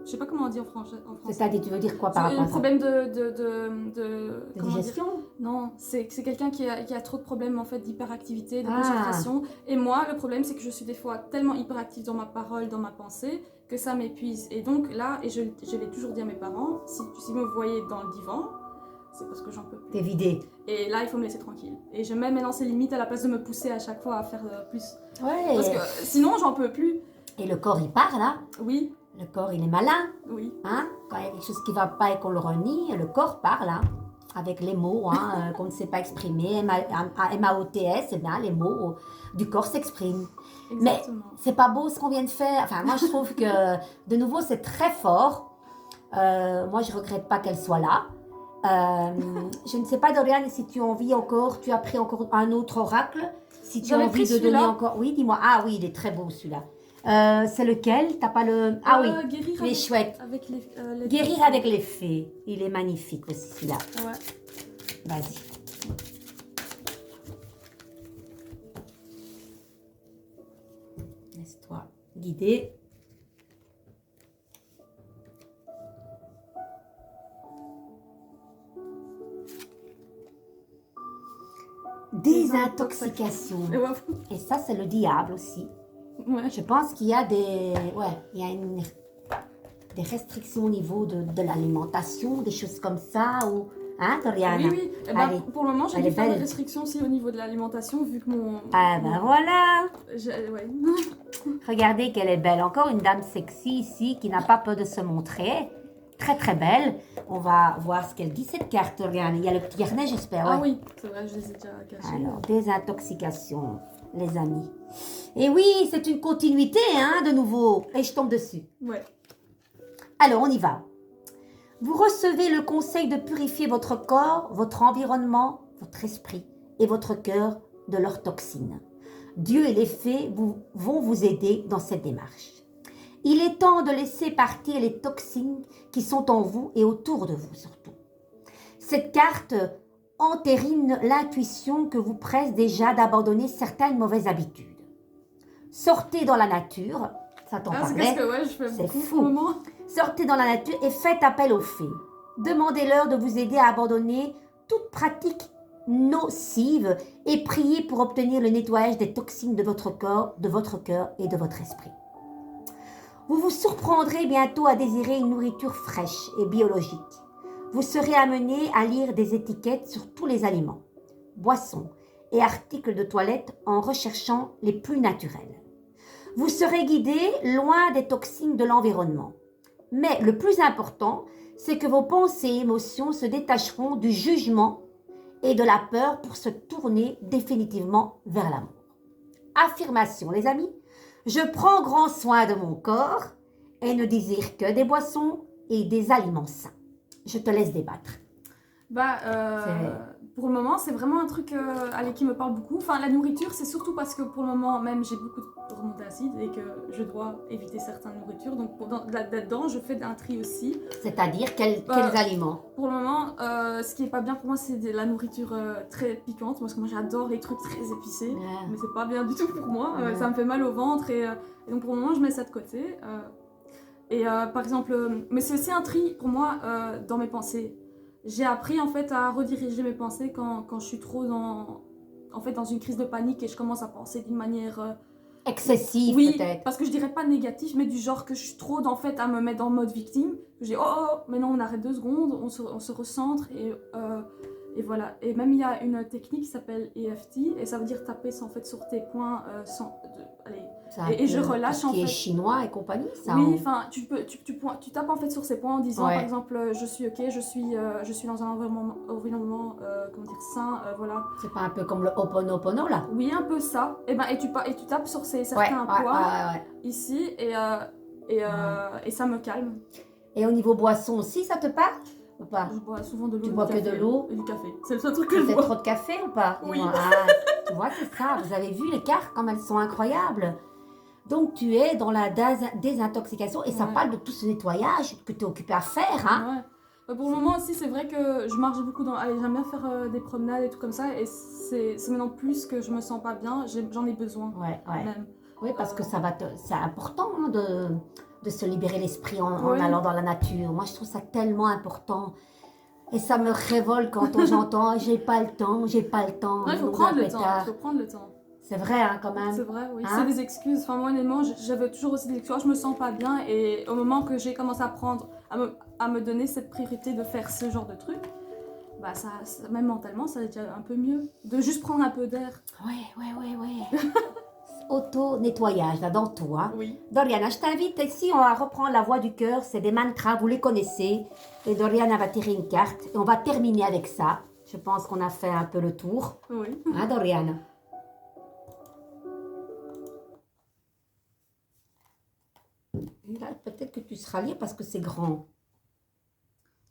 S2: Je sais pas comment on dit en français.
S1: C'est-à-dire, tu veux dire quoi par rapport
S2: Un
S1: à ça?
S2: problème de
S1: De
S2: comment dire?
S1: digestion?
S2: Non, c'est quelqu'un qui a trop de problèmes en fait d'hyperactivité, de
S1: Ah.
S2: concentration. Et moi, le problème, c'est que je suis des fois tellement hyperactive dans ma parole, dans ma pensée, que ça m'épuise. Et donc là, et je l'ai toujours dit à mes parents, si vous me voyez dans le divan, c'est parce que j'en peux plus.
S1: T'es vidé.
S2: Et là, il faut me laisser tranquille. Et je mets maintenant ces limites à la place de me pousser à chaque fois à faire plus.
S1: Ouais.
S2: Parce que sinon, j'en peux plus.
S1: Et le corps, il parle, hein.
S2: Oui,
S1: Le corps, il est malin,
S2: oui.
S1: hein. Quand il y a quelque chose qui ne va pas et qu'on le renie, le corps parle, hein. Avec les mots hein, qu'on ne sait pas exprimer, MAOTS, eh bien, les mots du corps s'expriment. Mais
S2: Exactement.
S1: c'est pas beau ce qu'on vient de faire. Enfin, moi, je trouve que, de nouveau, c'est très fort. Moi, je regrette pas qu'elle soit là. Je ne sais pas, Dorian, si tu as envie encore, tu as pris encore un autre oracle. Si tu as
S2: J'avais
S1: envie
S2: pris
S1: de donner
S2: celui-là.
S1: encore. Oui, dis-moi. Ah oui, il est très beau celui-là. C'est lequel? T'as pas le. Ah oui,
S2: Guérir
S1: il est chouette.
S2: avec les
S1: Guérir avec les fées. Il est magnifique aussi celui-là.
S2: Ouais.
S1: Vas-y. Laisse-toi guider. Désintoxication.
S2: Et ouais.
S1: Et ça, c'est le diable aussi.
S2: Ouais.
S1: Je pense qu'il y a des restrictions au niveau de l'alimentation, des choses comme ça, ou Hein, Dorian?
S2: Oui, oui. Eh ben,
S1: Allez.
S2: pour le moment, j'ai
S1: Elle
S2: dû
S1: est
S2: faire des
S1: belle.
S2: restrictions aussi au niveau de l'alimentation, vu que mon...
S1: Ah ben voilà.
S2: Ouais.
S1: Regardez qu'elle est belle. Encore une dame sexy ici qui n'a pas peur de se montrer. Très très belle. On va voir ce qu'elle dit cette carte, Dorian. Il y a le petit carnet, j'espère.
S2: Ah
S1: ouais.
S2: oui, c'est vrai, je les ai déjà cachés.
S1: Alors, désintoxication, les amis. Et oui, c'est une continuité, hein, de nouveau. Et je tombe dessus.
S2: Ouais.
S1: Alors, on y va. Vous recevez le conseil de purifier votre corps, votre environnement, votre esprit et votre cœur de leurs toxines. Dieu et les fées vont vous aider dans cette démarche. Il est temps de laisser partir les toxines qui sont en vous et autour de vous surtout. Cette carte entérine l'intuition que vous presse déjà d'abandonner certaines mauvaises habitudes. Sortez dans la nature, ça t'en
S2: Ah, c'est
S1: parlait,
S2: qu'est-ce que ouais, je fais
S1: c'est
S2: beaucoup
S1: fou.
S2: pour le moment.
S1: Sortez dans la nature et faites appel aux fées. Demandez-leur de vous aider à abandonner toute pratique nocive et priez pour obtenir le nettoyage des toxines de votre corps, de votre cœur et de votre esprit. Vous vous surprendrez bientôt à désirer une nourriture fraîche et biologique. Vous serez amené à lire des étiquettes sur tous les aliments, boissons et articles de toilette en recherchant les plus naturels. Vous serez guidé loin des toxines de l'environnement. Mais le plus important, c'est que vos pensées et émotions se détacheront du jugement et de la peur pour se tourner définitivement vers l'amour. Affirmation, les amis. Je prends grand soin de mon corps et ne désire que des boissons et des aliments sains. Je te laisse débattre.
S2: Bah, pour le moment, c'est vraiment un truc allez, qui me parle beaucoup. Enfin, la nourriture, c'est surtout parce que pour le moment, même, j'ai beaucoup de remontées acides et que je dois éviter certaines nourritures. Donc, là-dedans, je fais un tri aussi.
S1: C'est-à-dire quels aliments?
S2: Pour le moment, ce qui est pas bien pour moi, c'est de la nourriture très piquante. Parce que moi, j'adore les trucs très épicés.
S1: Yeah.
S2: Mais c'est pas bien du tout pour moi.
S1: Yeah.
S2: Ça me fait mal au ventre. Et donc, pour le moment, je mets ça de côté. Par exemple, mais c'est aussi un tri pour moi dans mes pensées. J'ai appris en fait à rediriger mes pensées quand je suis trop dans une crise de panique et je commence à penser d'une manière
S1: excessive
S2: oui,
S1: peut-être.
S2: parce que je dirais pas négatif, mais du genre que je suis trop en fait à me mettre en mode victime. Que je dis mais non, on arrête 2 secondes, on se recentre et voilà. Et même il y a une technique qui s'appelle EFT et ça veut dire taper en fait sur tes poings et je relâche en fait.
S1: Qui est chinois et compagnie, ça.
S2: Oui, enfin, tu tapes en fait sur ces points en disant
S1: Ouais.
S2: par exemple, je suis ok, je suis dans un environnement comment dire, sain, voilà.
S1: C'est pas un peu comme le Ho'oponopono là?
S2: Oui, un peu ça. Et tu tapes sur certains points ici et ça me calme.
S1: Et au niveau boisson aussi, ça te parle ou pas?
S2: Je bois souvent de l'eau.
S1: Tu bois que de l'eau
S2: et du café. C'est le seul truc que je
S1: bois.
S2: bois.
S1: Trop de café ou pas?
S2: Oui.
S1: Tu vois, c'est ça. Vous avez vu les cartes comme elles sont incroyables. Donc tu es dans la désintoxication et ça parle de tout ce nettoyage que tu es occupé à faire, hein?
S2: Ouais. Pour le moment aussi, c'est vrai que je marche beaucoup j'aime bien faire des promenades et tout comme ça et c'est maintenant plus que je me sens pas bien, j'en ai besoin.
S1: Ouais.
S2: Même.
S1: Oui, parce que c'est important hein, de se libérer l'esprit en allant dans la nature. Moi, je trouve ça tellement important. Et ça me révolte quand j'entends « j'ai pas le temps ».
S2: Non, il faut prendre le temps.
S1: C'est vrai, hein, quand même.
S2: C'est vrai, oui.
S1: Hein?
S2: C'est des excuses. Enfin, moi, honnêtement, j'avais toujours aussi des excuses. Je me sens pas bien et au moment que j'ai commencé à me donner cette priorité de faire ce genre de truc, bah ça même mentalement, ça va déjà un peu mieux. De juste prendre un peu d'air.
S1: Ouais. Auto-nettoyage, là, dans tout, hein.
S2: Oui.
S1: Doriana, je t'invite ici, on va reprendre la voix du cœur. C'est des mantras, vous les connaissez. Et Doriana va tirer une carte et on va terminer avec ça. Je pense qu'on a fait un peu le tour.
S2: Oui.
S1: Hein, Doriana? Là, peut-être que tu seras lié parce que c'est grand.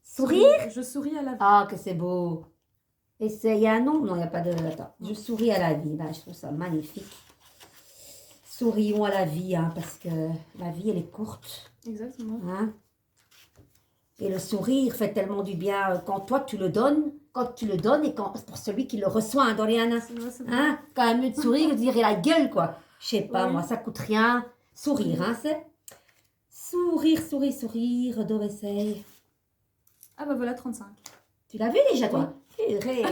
S1: Sourire?
S2: Je souris à la vie.
S1: Ah, que c'est beau. Et il y a un nom? Non, il n'y a pas de... Attends, je souris à la vie. Là, je trouve ça magnifique. Sourions à la vie, hein, parce que la vie, elle est courte.
S2: Exactement.
S1: Hein? Et le sourire fait tellement du bien quand toi, tu le donnes. Quand tu le donnes et pour celui qui le reçoit, hein, Doriana.
S2: C'est vrai.
S1: Hein? Quand même mieux de sourire, de dire la gueule, quoi. Je sais pas,
S2: Oui.
S1: moi, ça coûte rien. Sourire, hein, c'est... Sourire, Doressey.
S2: Ah bah voilà, 35.
S1: Tu l'as vu déjà, toi? Purée.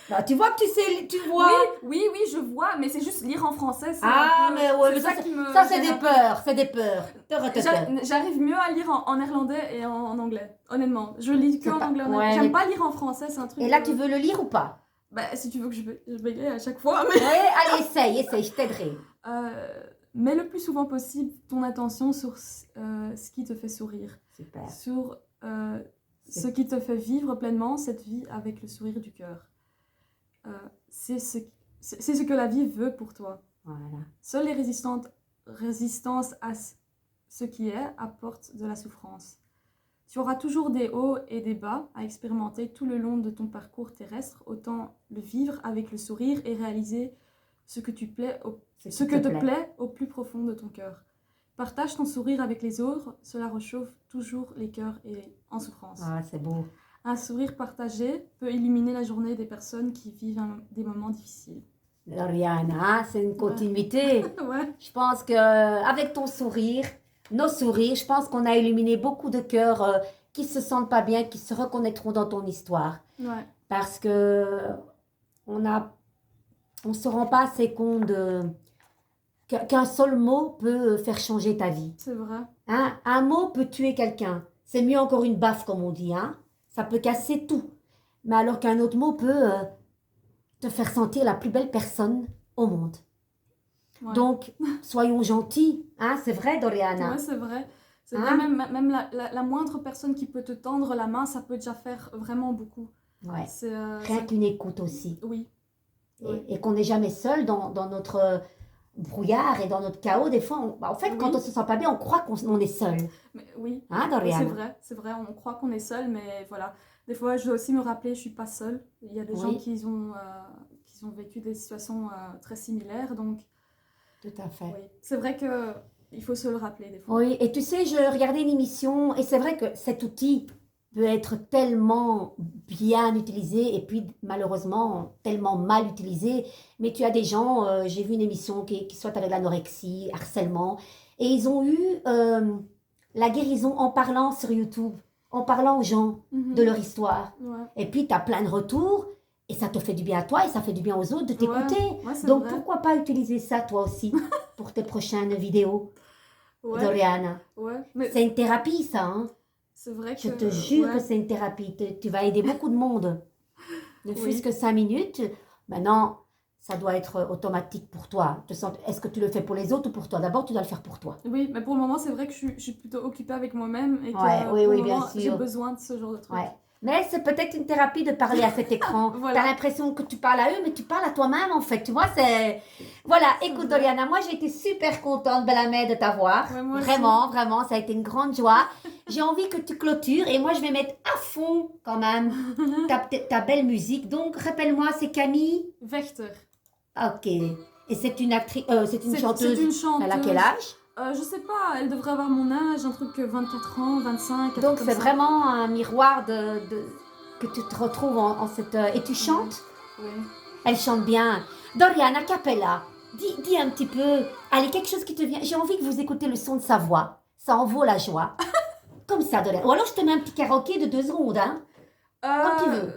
S1: Bah, tu vois que tu vois.
S2: Oui, je vois, mais c'est juste lire en français. C'est
S1: Ah,
S2: un peu-
S1: mais ouais, mais
S2: c'est ça qui me
S1: ça, c'est
S2: gêne
S1: des
S2: un peu.
S1: peurs, c'est des peurs.
S2: J'arrive mieux à lire en néerlandais et en anglais, honnêtement. Je lis que
S1: C'est
S2: en
S1: pas...
S2: anglais.
S1: Ouais,
S2: J'aime
S1: mais...
S2: pas lire en français, c'est un truc.
S1: Et là, tu veux le lire ou pas?
S2: Bah, si tu veux que je bégaye à chaque fois,
S1: Oui, allez, essaye, je t'aiderai.
S2: Mets le plus souvent possible ton attention sur ce qui te fait sourire.
S1: Super.
S2: Sur ce qui te fait vivre pleinement cette vie avec le sourire du cœur. C'est ce que la vie veut pour toi.
S1: Voilà.
S2: Seules les résistances à ce qui est apportent de la souffrance. Tu auras toujours des hauts et des bas à expérimenter tout le long de ton parcours terrestre. Autant le vivre avec le sourire et réaliser ce que te plaît au plus profond de ton cœur. Partage ton sourire avec les autres, cela réchauffe toujours les cœurs en souffrance.
S1: Ah, c'est beau.
S2: Un sourire partagé peut illuminer la journée des personnes qui vivent des moments difficiles.
S1: Lauriane, c'est une continuité.
S2: Ouais.
S1: Je pense qu'avec ton sourire, nos sourires, je pense qu'on a illuminé beaucoup de cœurs qui se sentent pas bien, qui se reconnaîtront dans ton histoire.
S2: Ouais.
S1: Parce que on se rend pas assez compte qu'un seul mot peut faire changer ta vie.
S2: C'est vrai.
S1: Hein? Un mot peut tuer quelqu'un. C'est mieux encore une baffe, comme on dit. Hein? Ça peut casser tout. Mais alors qu'un autre mot peut te faire sentir la plus belle personne au monde.
S2: Ouais.
S1: Donc, soyons gentils. Hein? C'est vrai, Doriana.
S2: Ouais, c'est vrai. C'est
S1: Hein?
S2: vrai, même la moindre personne qui peut te tendre la main, ça peut déjà faire vraiment beaucoup.
S1: Ouais.
S2: C'est,
S1: Rien qu'une écoute aussi.
S2: Oui.
S1: Et qu'on n'est jamais seul dans notre brouillard et dans notre chaos. Des fois, en fait, quand on se sent pas bien, on croit qu'on est seul.
S2: Mais, oui.
S1: Hein, Doriana?
S2: C'est vrai, on croit qu'on est seul, mais voilà. Des fois, je dois aussi me rappeler, je suis pas seule. Il y a des gens qui ont vécu des situations très similaires, donc...
S1: Tout à fait.
S2: Oui. C'est vrai qu'il faut se le rappeler des fois.
S1: Oui, et tu sais, je regardais une émission et c'est vrai que cet outil peut être tellement bien utilisé et puis malheureusement tellement mal utilisé. Mais tu as des gens, j'ai vu une émission qui soit avec l'anorexie, harcèlement, et ils ont eu la guérison en parlant sur YouTube, en parlant aux gens de leur histoire.
S2: Ouais.
S1: Et puis tu as plein de retours et ça te fait du bien à toi et ça fait du bien aux autres de t'écouter.
S2: Ouais,
S1: Donc
S2: vrai.
S1: pourquoi pas utiliser ça toi aussi pour tes prochaines vidéos, Doriana?
S2: Ouais, mais
S1: c'est une thérapie ça, hein?
S2: c'est vrai que...
S1: Je te jure que c'est une thérapie. Tu vas aider beaucoup de monde. Ne fût-ce que 5 minutes. Maintenant, ça doit être automatique pour toi. Est-ce que tu le fais pour les autres ou pour toi? D'abord, tu dois le faire pour toi.
S2: Oui, mais pour le moment, c'est vrai que je suis plutôt occupée avec moi-même et que
S1: Oui,
S2: pour le
S1: bien
S2: moment,
S1: sûr.
S2: j'ai besoin de ce genre de truc.
S1: Ouais. Mais c'est peut-être une thérapie de parler à cet écran.
S2: Voilà.
S1: Tu as l'impression que tu parles à eux, mais tu parles à toi-même en fait. Tu vois, c'est... Voilà, écoute Doriana, moi j'ai été super contente, Bellamé, de t'avoir.
S2: Ouais, moi
S1: vraiment, vraiment, ça a été une grande joie. J'ai envie que tu clôtures et moi je vais mettre à fond quand même ta belle musique. Donc, rappelle-moi, c'est Camille?
S2: Vector.
S1: Ok. Et c'est une actrice, c'est une chanteuse.
S2: C'est une chanteuse.
S1: Elle a quel âge?
S2: Je sais pas, elle devrait avoir mon âge, un truc 24 ans, 25.
S1: Donc c'est vraiment un miroir que tu te retrouves en cette... Et tu chantes?
S2: Oui.
S1: Elle chante bien. Doriana Capella, dis un petit peu, allez, quelque chose qui te vient. J'ai envie que vous écoutez le son de sa voix. Ça en vaut la joie. Comme ça, Doriana. Ou alors je te mets un petit karaoké de 2 secondes, hein. Comme tu veux.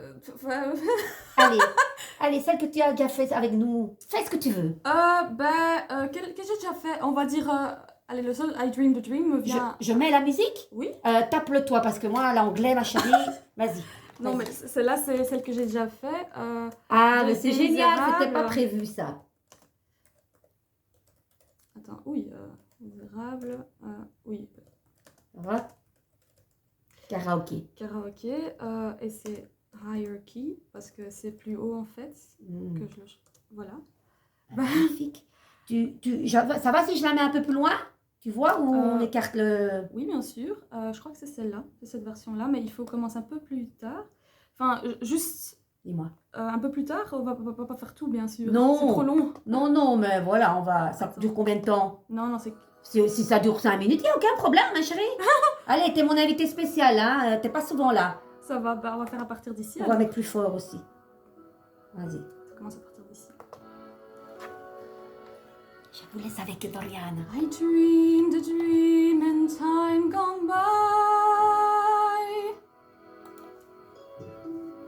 S1: Allez, celle que tu as déjà fait avec nous. Fais ce que tu veux.
S2: Qu'est-ce que j'ai déjà fait? On va dire... allez, le seul I Dream the Dream me vient...
S1: Je mets la musique?
S2: Oui.
S1: Tape-le toi, parce que moi, l'anglais, ma chérie, vas-y.
S2: Non, mais celle-là, c'est celle que j'ai déjà fait.
S1: Mais c'est génial, c'était pas prévu, ça.
S2: Attends, oui, Misérable, oui.
S1: Ça va? Karaoké.
S2: Et c'est Hierarchy, parce que c'est plus haut, en fait, que je... Voilà.
S1: Magnifique. Ça va si je la mets un peu plus loin? Tu vois où on écarte le...
S2: Oui, bien sûr. Je crois que c'est celle-là, c'est cette version-là, mais il faut commencer un peu plus tard. Enfin, juste...
S1: Dis-moi.
S2: Un peu plus tard, on va pas faire tout, bien sûr.
S1: Non.
S2: C'est trop long.
S1: Non, mais voilà, ça dure combien de temps?
S2: Non, c'est...
S1: Si ça dure 5 minutes, il n'y a aucun problème, ma chérie. Allez, t'es mon invité spécial, hein. T'es pas souvent là.
S2: Ça va, on va faire à partir d'ici.
S1: On va mettre plus fort aussi. Vas-y.
S2: Ça commence à partir d'ici.
S1: Je vous laisse avec Doriana.
S2: I dreamed a dream in time gone by,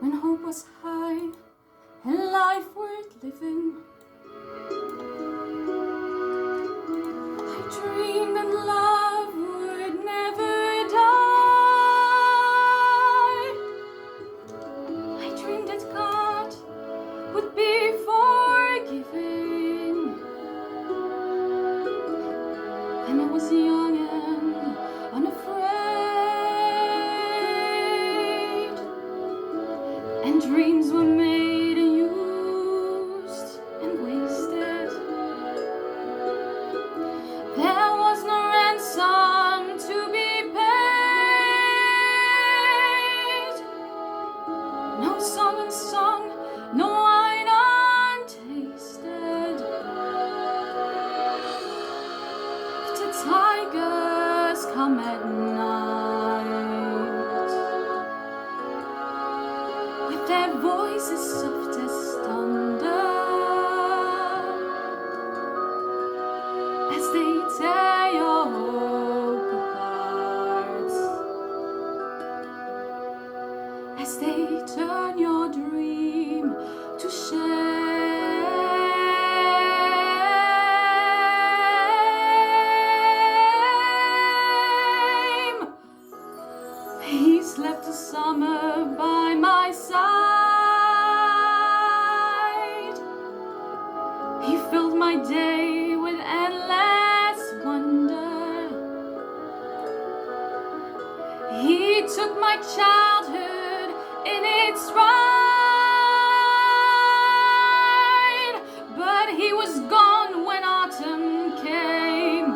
S2: when hope was high and dreamed that love would never die. I dreamed that God would be forgiving. And I was young and unafraid. And dreams were made and used and wasted. There was no ransom to be paid. No song unsung, no wine untasted. But the tigers come at night with their voices soft as thunder, as they tear your hope apart, as they turn your dream to shame. He slept the summer by my side. He filled my day with endless wonder. He took my childhood in its ride, but he was gone when autumn came.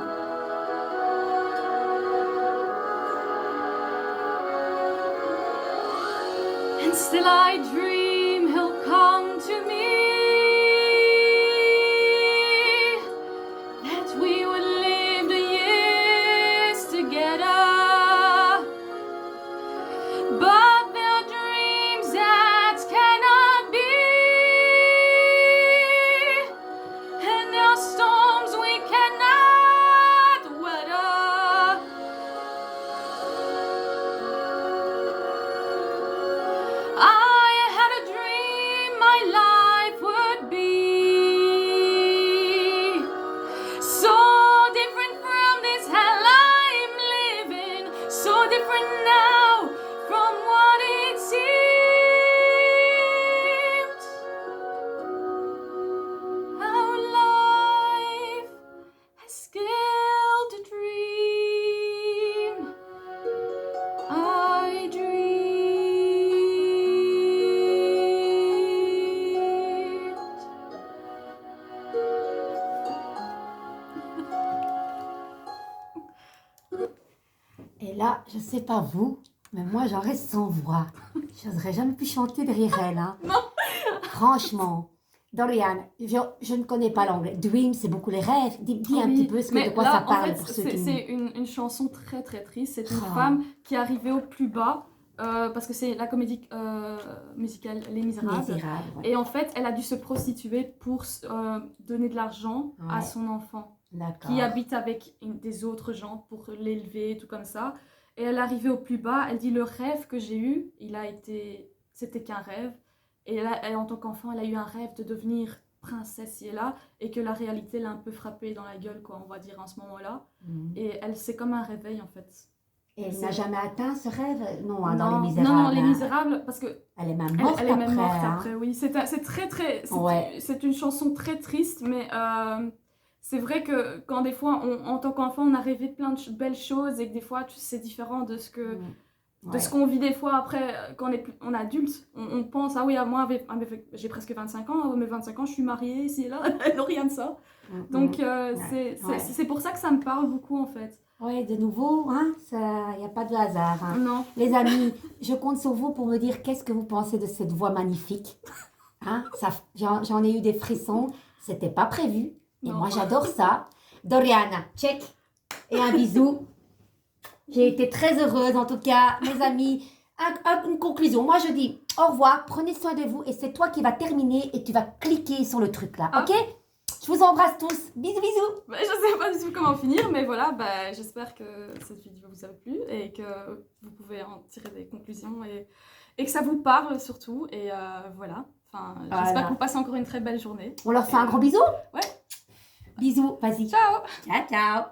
S2: And still I dream he'll come to me, that we would live the years together. But there are dreams that cannot be, and there are storms we cannot weather. I had a dream my life would be so different from this hell I'm living, so different now from what it seemed. How life has killed a dream I dreamed.
S1: Et là, je sais pas vous, mais moi j'en reste sans voix. J'oserais jamais plus chanter derrière elle. Hein.
S2: Non.
S1: Franchement. Dorian, je ne connais pas l'anglais. Dream, c'est beaucoup les rêves. Dis un
S2: Oui,
S1: petit peu
S2: mais
S1: de quoi
S2: là,
S1: ça
S2: en
S1: parle
S2: fait,
S1: pour ceux qui...
S2: c'est une chanson très très triste. C'est une
S1: Ah.
S2: femme qui est arrivée au plus bas parce que c'est la comédie musicale Les Misérables.
S1: Misérable, ouais.
S2: Et en fait, elle a dû se prostituer pour donner de l'argent à
S1: Ouais.
S2: son enfant
S1: D'accord.
S2: qui habite avec des autres gens pour l'élever, tout comme ça. Et elle est arrivée au plus bas. Elle dit le rêve que j'ai eu, c'était qu'un rêve. Et elle, en tant qu'enfant, elle a eu un rêve de devenir princesse et là, et que la réalité l'a un peu frappée dans la gueule, quoi, on va dire, en ce moment-là.
S1: Mhm.
S2: Et elle, c'est comme un réveil, en fait.
S1: Et elle
S2: c'est-
S1: n'a jamais atteint ce rêve? Non, hein,
S2: non,
S1: dans Les Misérables.
S2: non, Les
S1: hein.
S2: Misérables, parce que
S1: Elle est même morte
S2: elle est même
S1: après,
S2: morte
S1: hein.
S2: après, oui. C'est très, très...
S1: Ouais.
S2: C'est une chanson très triste, mais c'est vrai que quand des fois, en tant qu'enfant, on a rêvé de plein de belles choses et que des fois, c'est différent de ce que...
S1: Mhm.
S2: De ce qu'on vit des fois après, quand on est adulte, on pense, ah oui, moi, j'ai presque 25 ans, à mes 25 ans, je suis mariée, ici et là, rien de ça.
S1: Mhm.
S2: Donc,
S1: Ouais.
S2: c'est pour ça que ça me parle beaucoup, en fait.
S1: Ouais, de nouveau, hein, il n'y a pas de hasard. Hein.
S2: Non.
S1: Les amis, je compte sur vous pour me dire qu'est-ce que vous pensez de cette voix magnifique. Hein, j'en ai eu des frissons, c'était pas prévu. Et
S2: Non.
S1: moi, j'adore ça. Doriana, check. Et un bisou. J'ai été très heureuse, en tout cas, mes amis. Une conclusion. Moi, je dis au revoir, prenez soin de vous. Et c'est toi qui vas terminer et tu vas cliquer sur le truc là.
S2: Ah.
S1: Ok? Je vous embrasse tous. Bisous, bisous.
S2: Bah, je sais pas du tout comment finir, mais voilà, bah, j'espère que cette vidéo vous a plu et que vous pouvez en tirer des conclusions et que ça vous parle surtout. Et voilà, enfin,
S1: Voilà.
S2: j'espère que vous passez encore une très belle journée.
S1: On leur fait un gros bisou?
S2: Ouais.
S1: Bisous, vas-y.
S2: Ciao!
S1: Ciao, ciao.